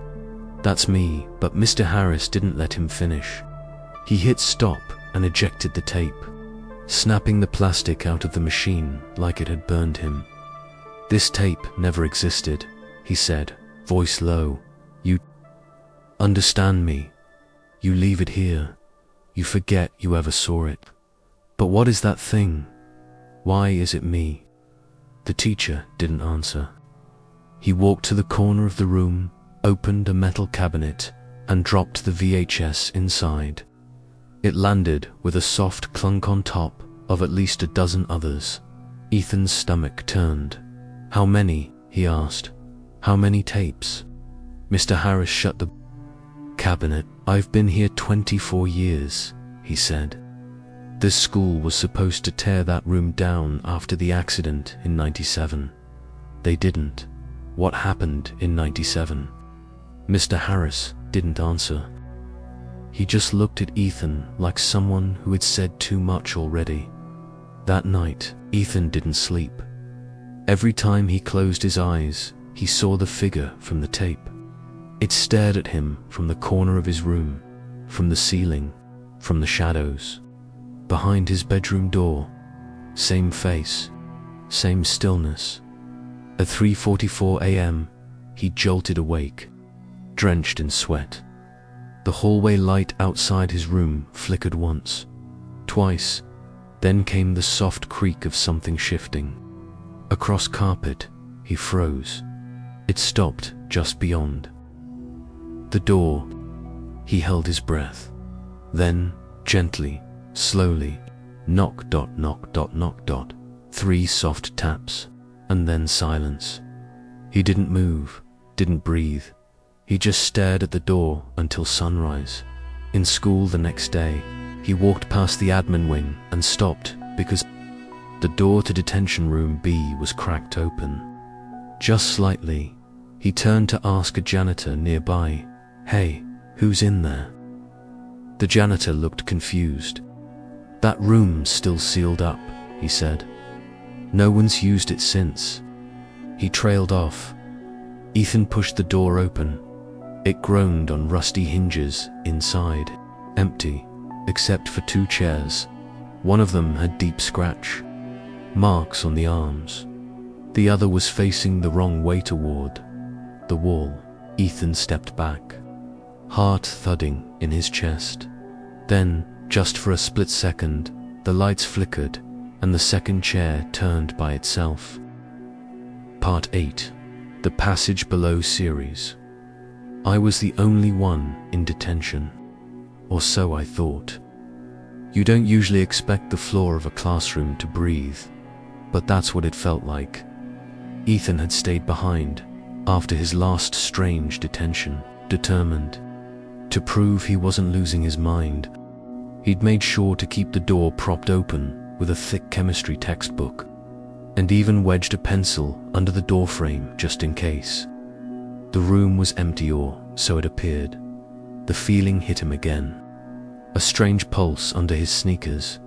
"That's me," but Mr. Harris didn't let him finish. He hit stop and ejected the tape, snapping the plastic out of the machine like it had burned him. "This tape never existed," he said, voice low. "You understand me? You leave it here. You forget you ever saw it. But what is that thing? Why is it me?" The teacher didn't answer. He walked to the corner of the room, opened a metal cabinet, and dropped the VHS inside. It landed with a soft clunk on top of at least a dozen others. Ethan's stomach turned. "How many?" he asked. "How many tapes?" Mr. Harris shut the cabinet. "I've been here 24 years, he said. "This school was supposed to tear that room down after the accident in 97. They didn't. What happened in 97? Mr. Harris didn't answer. He just looked at Ethan like someone who had said too much already. That night, Ethan didn't sleep. Every time he closed his eyes, he saw the figure from the tape. It stared at him from the corner of his room, from the ceiling, from the shadows. Behind his bedroom door, same face, same stillness. At 3:44 a.m., he jolted awake, drenched in sweat. The hallway light outside his room flickered once, twice, then came the soft creak of something shifting. Across carpet, he froze. It stopped just beyond the door. He held his breath. Then, gently, slowly, knock, dot, knock, dot, knock, dot. 3 soft taps, and then silence. He didn't move, didn't breathe. He just stared at the door until sunrise. In school the next day, he walked past the admin wing and stopped because the door to detention room B was cracked open. Just slightly. He turned to ask a janitor nearby, "Hey, who's in there?" The janitor looked confused. "That room's still sealed up," he said. "No one's used it since." He trailed off. Ethan pushed the door open. It groaned on rusty hinges inside, empty, except for 2 chairs. One of them had deep scratch marks on the arms. The other was facing the wrong way toward the wall. Ethan stepped back, heart thudding in his chest. Then, just for a split second, the lights flickered and the second chair turned by itself. Part 8. The Passage Below series. I was the only one in detention, or so I thought. You don't usually expect the floor of a classroom to breathe, but that's what it felt like. Ethan had stayed behind after his last strange detention, determined to prove he wasn't losing his mind. He'd made sure to keep the door propped open with a thick chemistry textbook, and even wedged a pencil under the doorframe just in case. The room was empty, or so it appeared. The feeling hit him again. A strange pulse under his sneakers,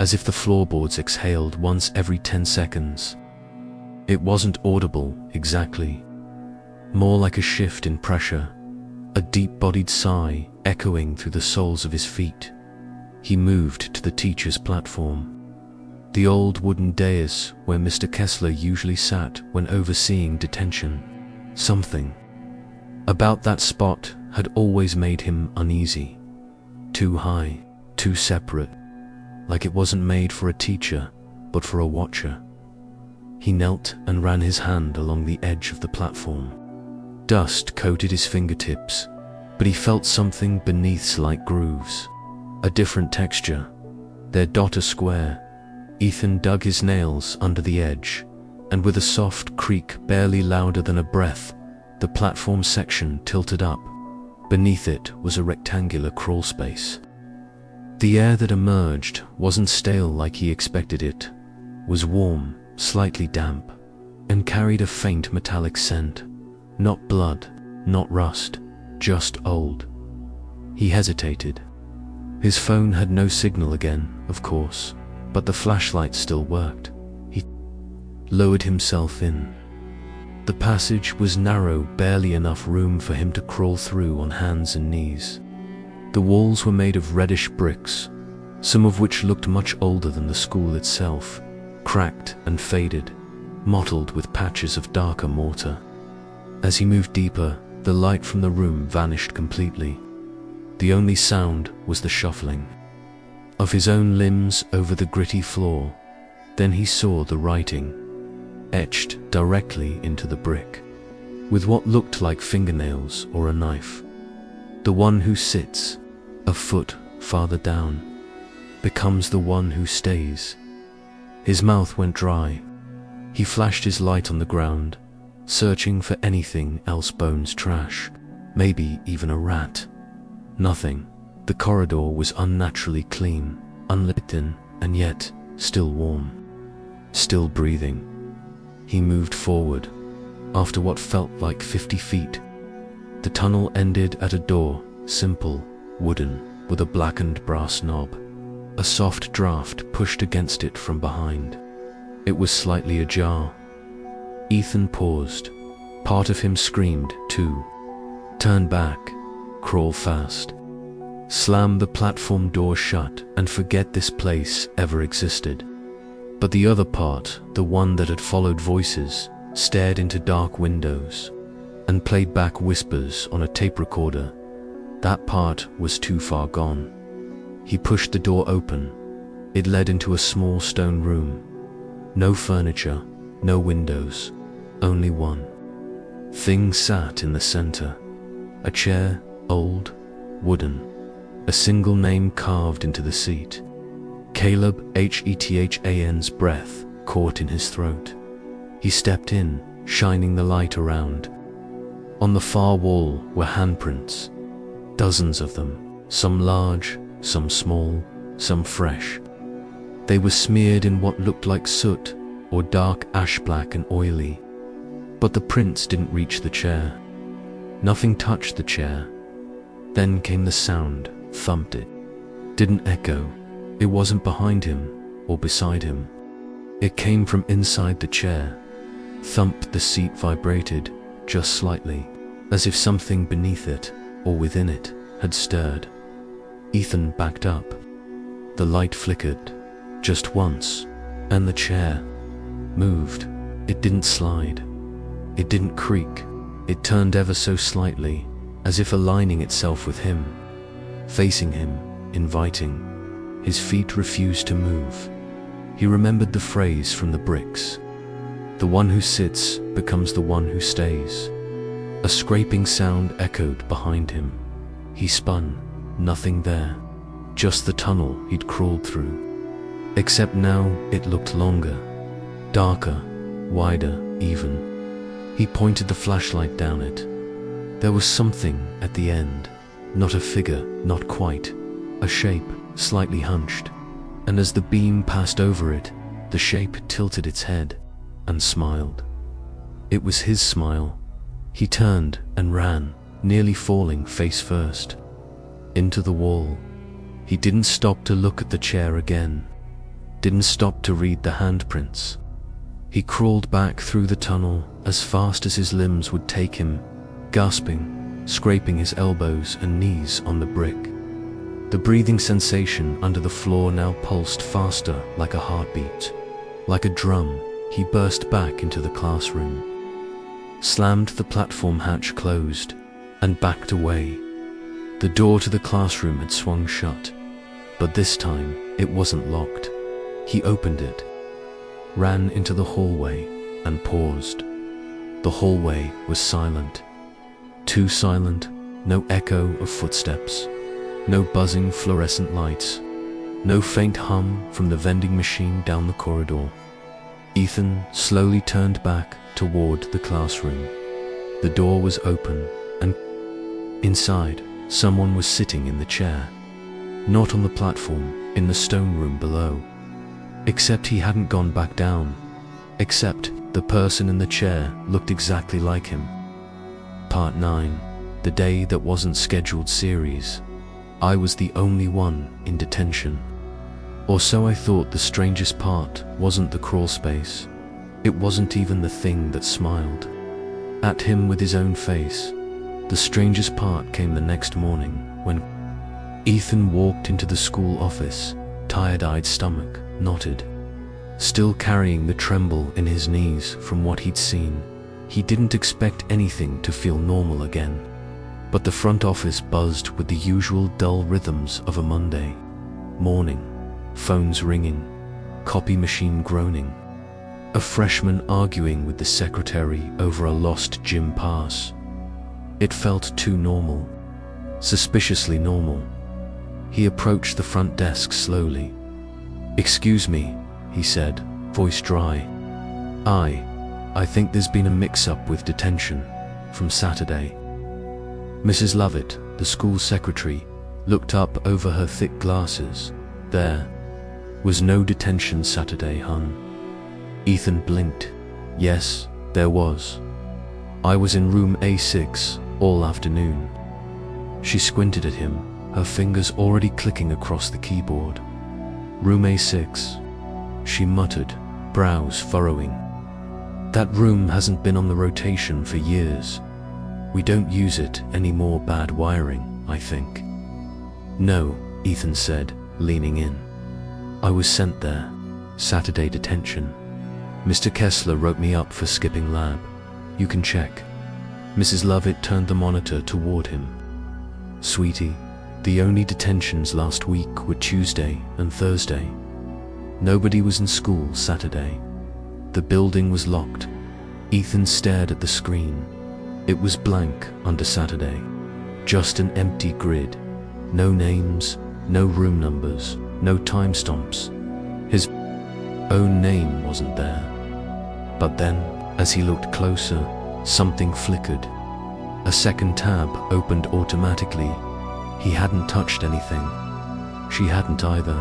as if the floorboards exhaled once every 10 seconds. It wasn't audible exactly, more like a shift in pressure, a deep-bodied sigh echoing through the soles of his feet. He moved to the teacher's platform. The old wooden dais where Mr. Kessler usually sat when overseeing detention. Something about that spot had always made him uneasy. Too high, too separate, like it wasn't made for a teacher, but for a watcher. He knelt and ran his hand along the edge of the platform. Dust coated his fingertips, but he felt something beneath slight grooves. A different texture. Their dot a square. Ethan dug his nails under the edge, and with a soft creak barely louder than a breath, the platform section tilted up. Beneath it was a rectangular crawl space. The air that emerged wasn't stale like he expected it, was warm, slightly damp, and carried a faint metallic scent. Not blood, not rust, just old. He hesitated. His phone had no signal again, of course, but the flashlight still worked. He lowered himself in. The passage was narrow, barely enough room for him to crawl through on hands and knees. The walls were made of reddish bricks, some of which looked much older than the school itself, cracked and faded, mottled with patches of darker mortar. As he moved deeper, the light from the room vanished completely. The only sound was the shuffling of his own limbs over the gritty floor. Then he saw the writing, etched directly into the brick, with what looked like fingernails or a knife. The one who sits a foot farther down becomes the one who stays. His mouth went dry. He flashed his light on the ground, searching for anything else, bones, trash, maybe even a rat. Nothing. The corridor was unnaturally clean, unlit in, and yet still warm. Still breathing. He moved forward. After what felt like 50 feet, the tunnel ended at a door, simple, wooden, with a blackened brass knob. A soft draft pushed against it from behind. It was slightly ajar. Ethan paused. Part of him screamed, too. Turn back. Crawl fast. Slam the platform door shut and forget this place ever existed. But the other part, the one that had followed voices, stared into dark windows and played back whispers on a tape recorder. That part was too far gone. He pushed the door open. It led into a small stone room. No furniture, no windows, only one thing sat in the center. A chair, old, wooden, a single name carved into the seat. Caleb. Hethan's breath caught in his throat. He stepped in, shining the light around. On the far wall were handprints, dozens of them, some large, some small, some fresh. They were smeared in what looked like soot or dark ash black and oily. But the prints didn't reach the chair. Nothing touched the chair. Then came the sound, thumped it. Didn't echo. It wasn't behind him or beside him. It came from inside the chair. Thump. The seat vibrated, just slightly, as if something beneath it, or within it, had stirred. Ethan backed up. The light flickered, just once, and the chair moved. It didn't slide. It didn't creak. It turned ever so slightly, as if aligning itself with him, facing him, inviting. His feet refused to move. He remembered the phrase from the bricks. The one who sits becomes the one who stays. A scraping sound echoed behind him. He spun. Nothing there. Just the tunnel he'd crawled through. Except now it looked longer, darker, wider even. He pointed the flashlight down it. There was something at the end. Not a figure, not quite. A shape, slightly hunched. And as the beam passed over it, the shape tilted its head and smiled. It was his smile. He turned and ran, nearly falling face first into the wall. He didn't stop to look at the chair again. Didn't stop to read the handprints. He crawled back through the tunnel as fast as his limbs would take him, gasping, scraping his elbows and knees on the brick. The breathing sensation under the floor now pulsed faster, like a heartbeat. Like a drum, he burst back into the classroom, slammed the platform hatch closed, and backed away. The door to the classroom had swung shut, but this time it wasn't locked. He opened it, ran into the hallway, and paused. The hallway was silent. Too silent, no echo of footsteps, no buzzing fluorescent lights, no faint hum from the vending machine down the corridor. Ethan slowly turned back toward the classroom. The door was open, and inside, someone was sitting in the chair. Not on the platform, in the stone room below. Except he hadn't gone back down. Except the person in the chair looked exactly like him. Part 9. The day that wasn't scheduled series. I was the only one in detention. Or so I thought. The strangest part wasn't the crawl space. It wasn't even the thing that smiled at him with his own face. The strangest part came the next morning, when Ethan walked into the school office, tired-eyed, stomach knotted, still carrying the tremble in his knees from what he'd seen. He didn't expect anything to feel normal again, but the front office buzzed with the usual dull rhythms of a Monday morning. Phones ringing, copy machine groaning, a freshman arguing with the secretary over a lost gym pass. It felt too normal, suspiciously normal. He approached the front desk slowly. "Excuse me," he said, voice dry. I think there's been a mix-up with detention from Saturday." Mrs. Lovett, the school secretary, looked up over her thick glasses. "There was no detention Saturday, hun." Ethan blinked. "Yes, there was. I was in room A6 all afternoon." She squinted at him, her fingers already clicking across the keyboard. "Room A6," she muttered, brows furrowing. "That room hasn't been on the rotation for years. We don't use it anymore. Bad wiring, I think." "No," Ethan said, leaning in. "I was sent there. Saturday detention. Mr. Kessler wrote me up for skipping lab. You can check." Mrs. Lovett turned the monitor toward him. "Sweetie, the only detentions last week were Tuesday and Thursday. Nobody was in school Saturday. The building was locked." Ethan stared at the screen. It was blank under Saturday. Just an empty grid. No names, no room numbers, no timestamps. His own name wasn't there. But then, as he looked closer, something flickered. A second tab opened automatically. He hadn't touched anything. She hadn't either.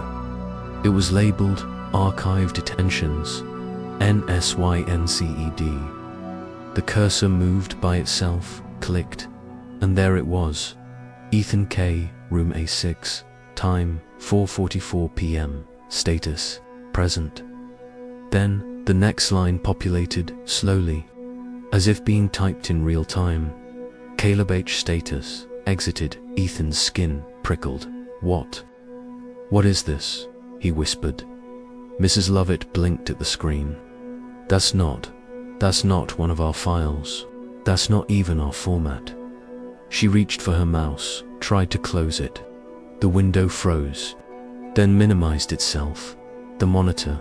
It was labeled Archive Detentions, NSYNCED. The cursor moved by itself, clicked, and there it was. Ethan K., room A6, time 4:44 p.m., status, present. Then, the next line populated, slowly, as if being typed in real time. Caleb H. status, exited. Ethan's skin prickled. What is this?" he whispered. Mrs. Lovett blinked at the screen. That's not one of our files. That's not even our format." She reached for her mouse, tried to close it. The window froze, then minimized itself. The monitor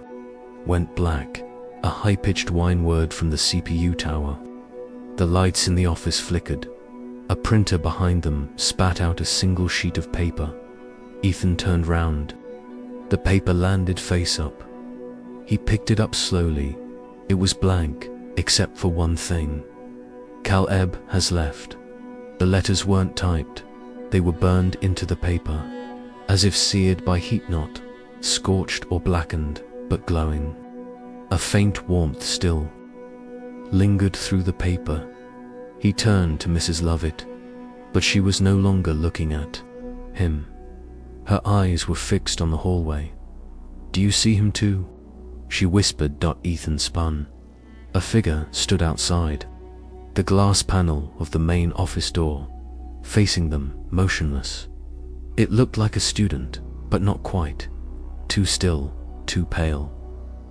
went black, a high-pitched whine word from the CPU tower. The lights in the office flickered. A printer behind them spat out a single sheet of paper. Ethan turned round. The paper landed face up. He picked it up slowly. It was blank, except for one thing. "Caleb has left." The letters weren't typed. They were burned into the paper, as if seared by heat, not scorched or blackened, but glowing. A faint warmth still lingered through the paper. He turned to Mrs. Lovett, but she was no longer looking at him. Her eyes were fixed on the hallway. "Do you see him too?" she whispered. Ethan spun. A figure stood outside, the glass panel of the main office door, facing them, motionless. It looked like a student, but not quite. Too still, too pale.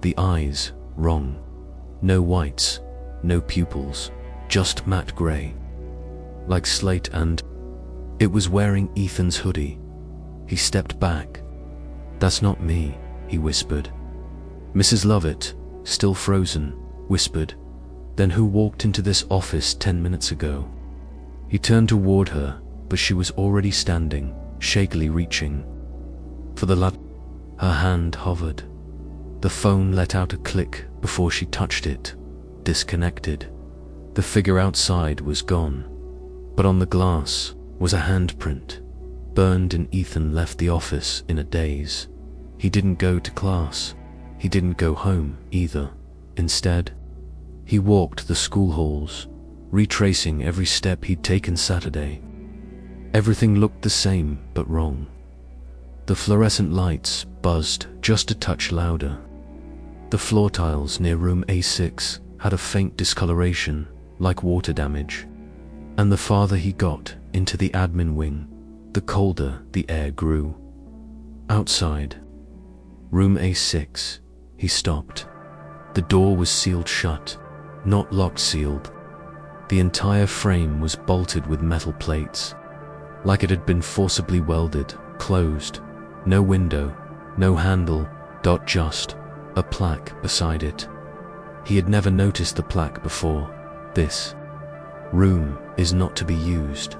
The eyes, wrong. No whites, no pupils, just matte grey. Like slate, and it was wearing Ethan's hoodie. He stepped back. "That's not me," he whispered. "Mrs. Lovett, still frozen, whispered, "Then who walked into this office 10 minutes ago?" He turned toward her, but she was already standing, shakily reaching for the Her hand hovered. The phone let out a click before she touched it. Disconnected. The figure outside was gone, but on the glass was a handprint. Burned, and Ethan left the office in a daze. He didn't go to class. He didn't go home either. Instead, he walked the school halls, retracing every step he'd taken Saturday. Everything looked the same, but wrong. The fluorescent lights buzzed just a touch louder. The floor tiles near room A6 had a faint discoloration, like water damage. And the farther he got into the admin wing, the colder the air grew. Outside, room A6, he stopped. The door was sealed shut, not locked sealed. The entire frame was bolted with metal plates, like it had been forcibly welded, closed. No window, no handle, just a plaque beside it. He had never noticed the plaque before. "This room is not to be used.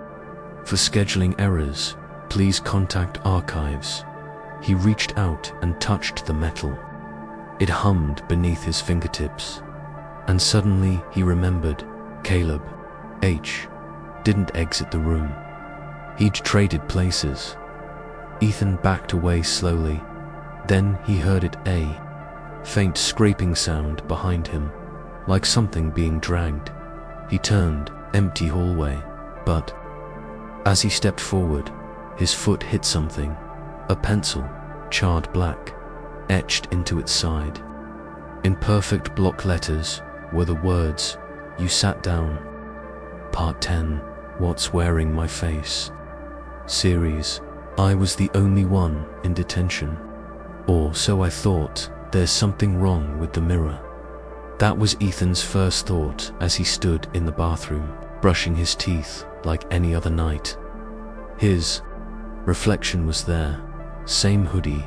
For scheduling errors, please contact archives." He reached out and touched the metal. It hummed beneath his fingertips. And suddenly he remembered Caleb H. didn't exit the room. He'd traded places. Ethan backed away slowly. Then he heard it, a faint scraping sound behind him, like something being dragged. He turned, empty hallway, but as he stepped forward, his foot hit something, a pencil, charred black, etched into its side. In perfect block letters were the words, "You sat down. Part 10, What's Wearing My Face. Series, I was the only one in detention. Or so I thought. There's something wrong with the mirror." That was Ethan's first thought as he stood in the bathroom, brushing his teeth like any other night. His reflection was there, same hoodie,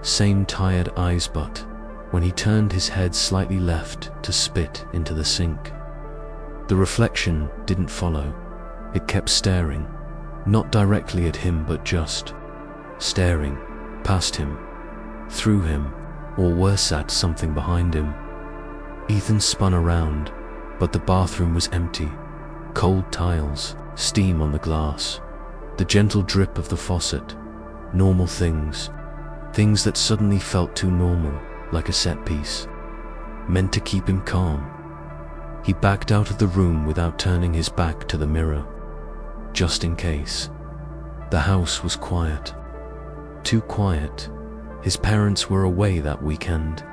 same tired eyes, but when he turned his head slightly left to spit into the sink, the reflection didn't follow. It kept staring, not directly at him, but just staring past him, through him, or worse, at something behind him. Ethan spun around, but the bathroom was empty. Cold tiles, steam on the glass, the gentle drip of the faucet. Normal things. Things that suddenly felt too normal, like a set piece, meant to keep him calm. He backed out of the room without turning his back to the mirror, just in case. The house was quiet. Too quiet. His parents were away that weekend,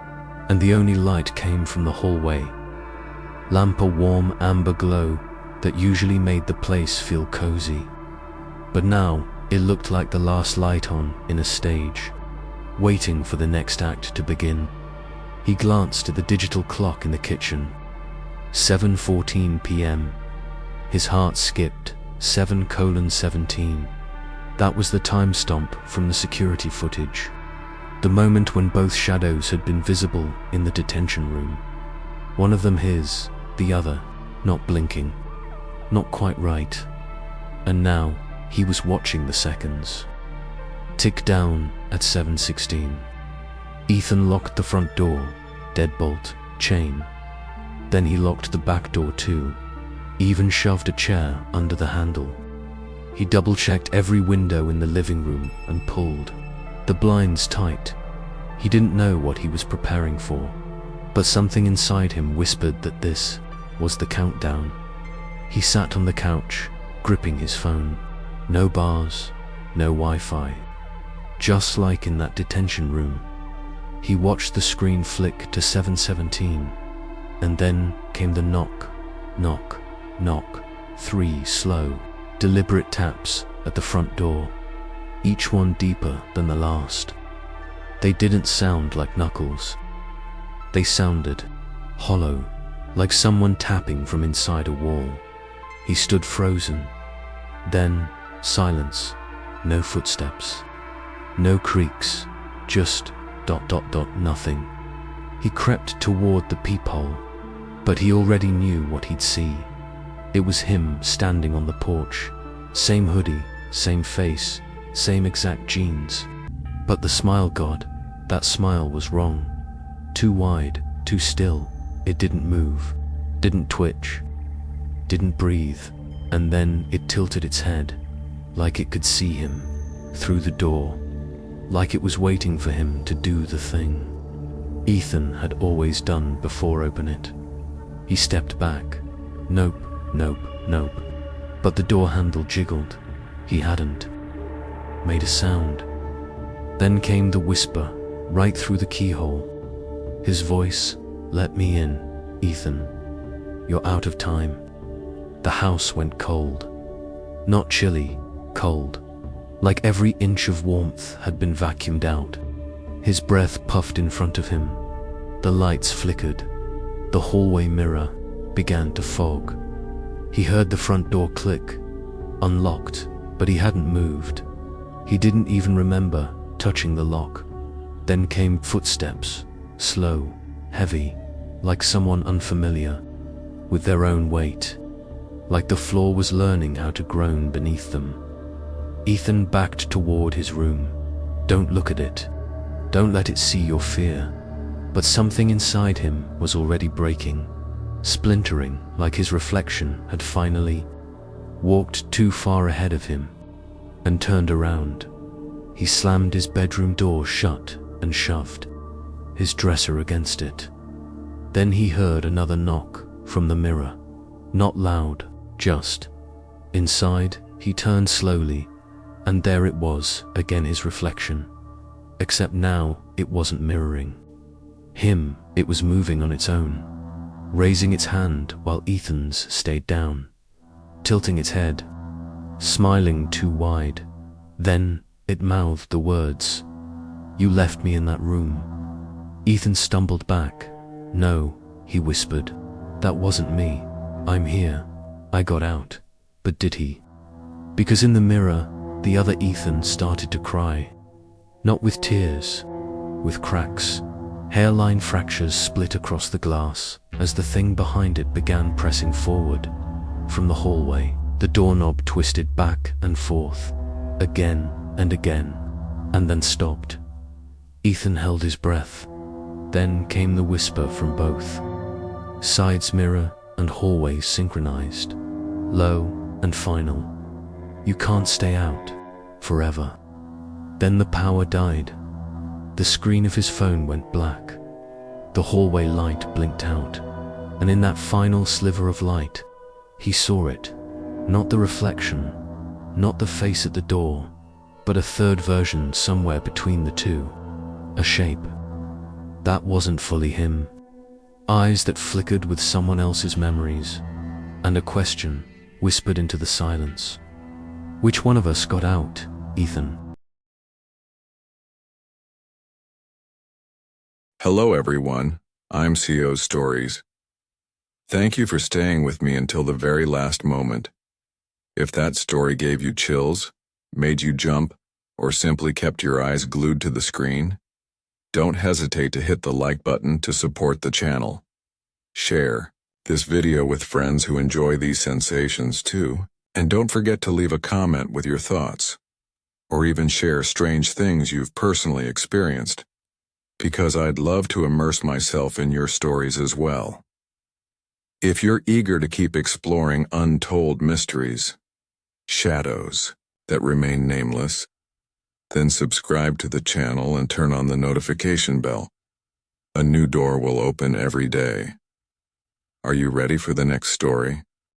and the only light came from the hallway. Lamp, a warm amber glow that usually made the place feel cozy. But now it looked like the last light on in a stage, waiting for the next act to begin. He glanced at the digital clock in the kitchen. 7:14 p.m. His heart skipped. 7:17. That was the time stamp from the security footage. The moment when both shadows had been visible in the detention room. One of them his, the other not blinking. Not quite right. And now he was watching the seconds tick down at 7:16. Ethan locked the front door, deadbolt, chain. Then he locked the back door too, even shoved a chair under the handle. He double-checked every window in the living room and pulled the blinds tight. He didn't know what he was preparing for, but something inside him whispered that this was the countdown. He sat on the couch, gripping his phone. No bars, no Wi-Fi. Just like in that detention room. He watched the screen flick to 7:17, and then came the knock, knock, knock. 3 slow, deliberate taps at the front door. each one deeper than the last. They didn't sound like knuckles. They sounded hollow, like someone tapping from inside a wall. He stood frozen. Then silence. No footsteps. No creaks. Just ... nothing. He crept toward the peephole, but he already knew what he'd see. It was him standing on the porch. Same hoodie, same face, same exact jeans. But the smile, God, that smile was wrong. Too wide, too still. It didn't move, didn't twitch, didn't breathe. And then it tilted its head, like it could see him through the door, like it was waiting for him to do the thing Ethan had always done before. Open it. He stepped back. Nope, nope, nope. But the door handle jiggled. He hadn't made a sound. Then came the whisper, right through the keyhole. His voice, "Let me in, Ethan. You're out of time." The house went cold. Not chilly, cold. Like every inch of warmth had been vacuumed out. His breath puffed in front of him. The lights flickered. The hallway mirror began to fog. He heard the front door click, unlocked, but he hadn't moved. He didn't even remember touching the lock. Then came footsteps, slow, heavy, like someone unfamiliar, with their own weight, like the floor was learning how to groan beneath them. Ethan backed toward his room. Don't look at it. Don't let it see your fear. But something inside him was already breaking, splintering, like his reflection had finally walked too far ahead of him and turned around. He slammed his bedroom door shut and shoved his dresser against it. Then he heard another knock from the mirror. Not loud, just. Inside, he turned slowly, and there it was, again his reflection. Except now, it wasn't mirroring him, it was moving on its own, raising its hand while Ethan's stayed down, tilting its head, smiling too wide. Then it mouthed the words, "You left me in that room." Ethan stumbled back. "No," he whispered. "That wasn't me. I'm here. I got out." But did he? Because in the mirror, the other Ethan started to cry. Not with tears, with cracks. Hairline fractures split across the glass as the thing behind it began pressing forward. From the hallway, the doorknob twisted back and forth, again and again, and then stopped. Ethan held his breath. Then came the whisper from both. Sides mirror and hallway synchronized, low and final. "You can't stay out forever." Then the power died. The screen of his phone went black. The hallway light blinked out, and in that final sliver of light, he saw it. Not the reflection, not the face at the door, but a third version somewhere between the two. A shape that wasn't fully him. Eyes that flickered with someone else's memories, and a question whispered into the silence. "Which one of us got out, Ethan?"
Hello everyone, I'm Ceoz Stories. Thank you for staying with me until the very last moment. If that story gave you chills, made you jump, or simply kept your eyes glued to the screen, don't hesitate to hit the like button to support the channel. Share this video with friends who enjoy these sensations too, and don't forget to leave a comment with your thoughts, or even share strange things you've personally experienced, because I'd love to immerse myself in your stories as well. If you're eager to keep exploring untold mysteries, shadows that remain nameless, then subscribe to the channel and turn on the notification bell. A new door will open every day. Are you ready for the next story?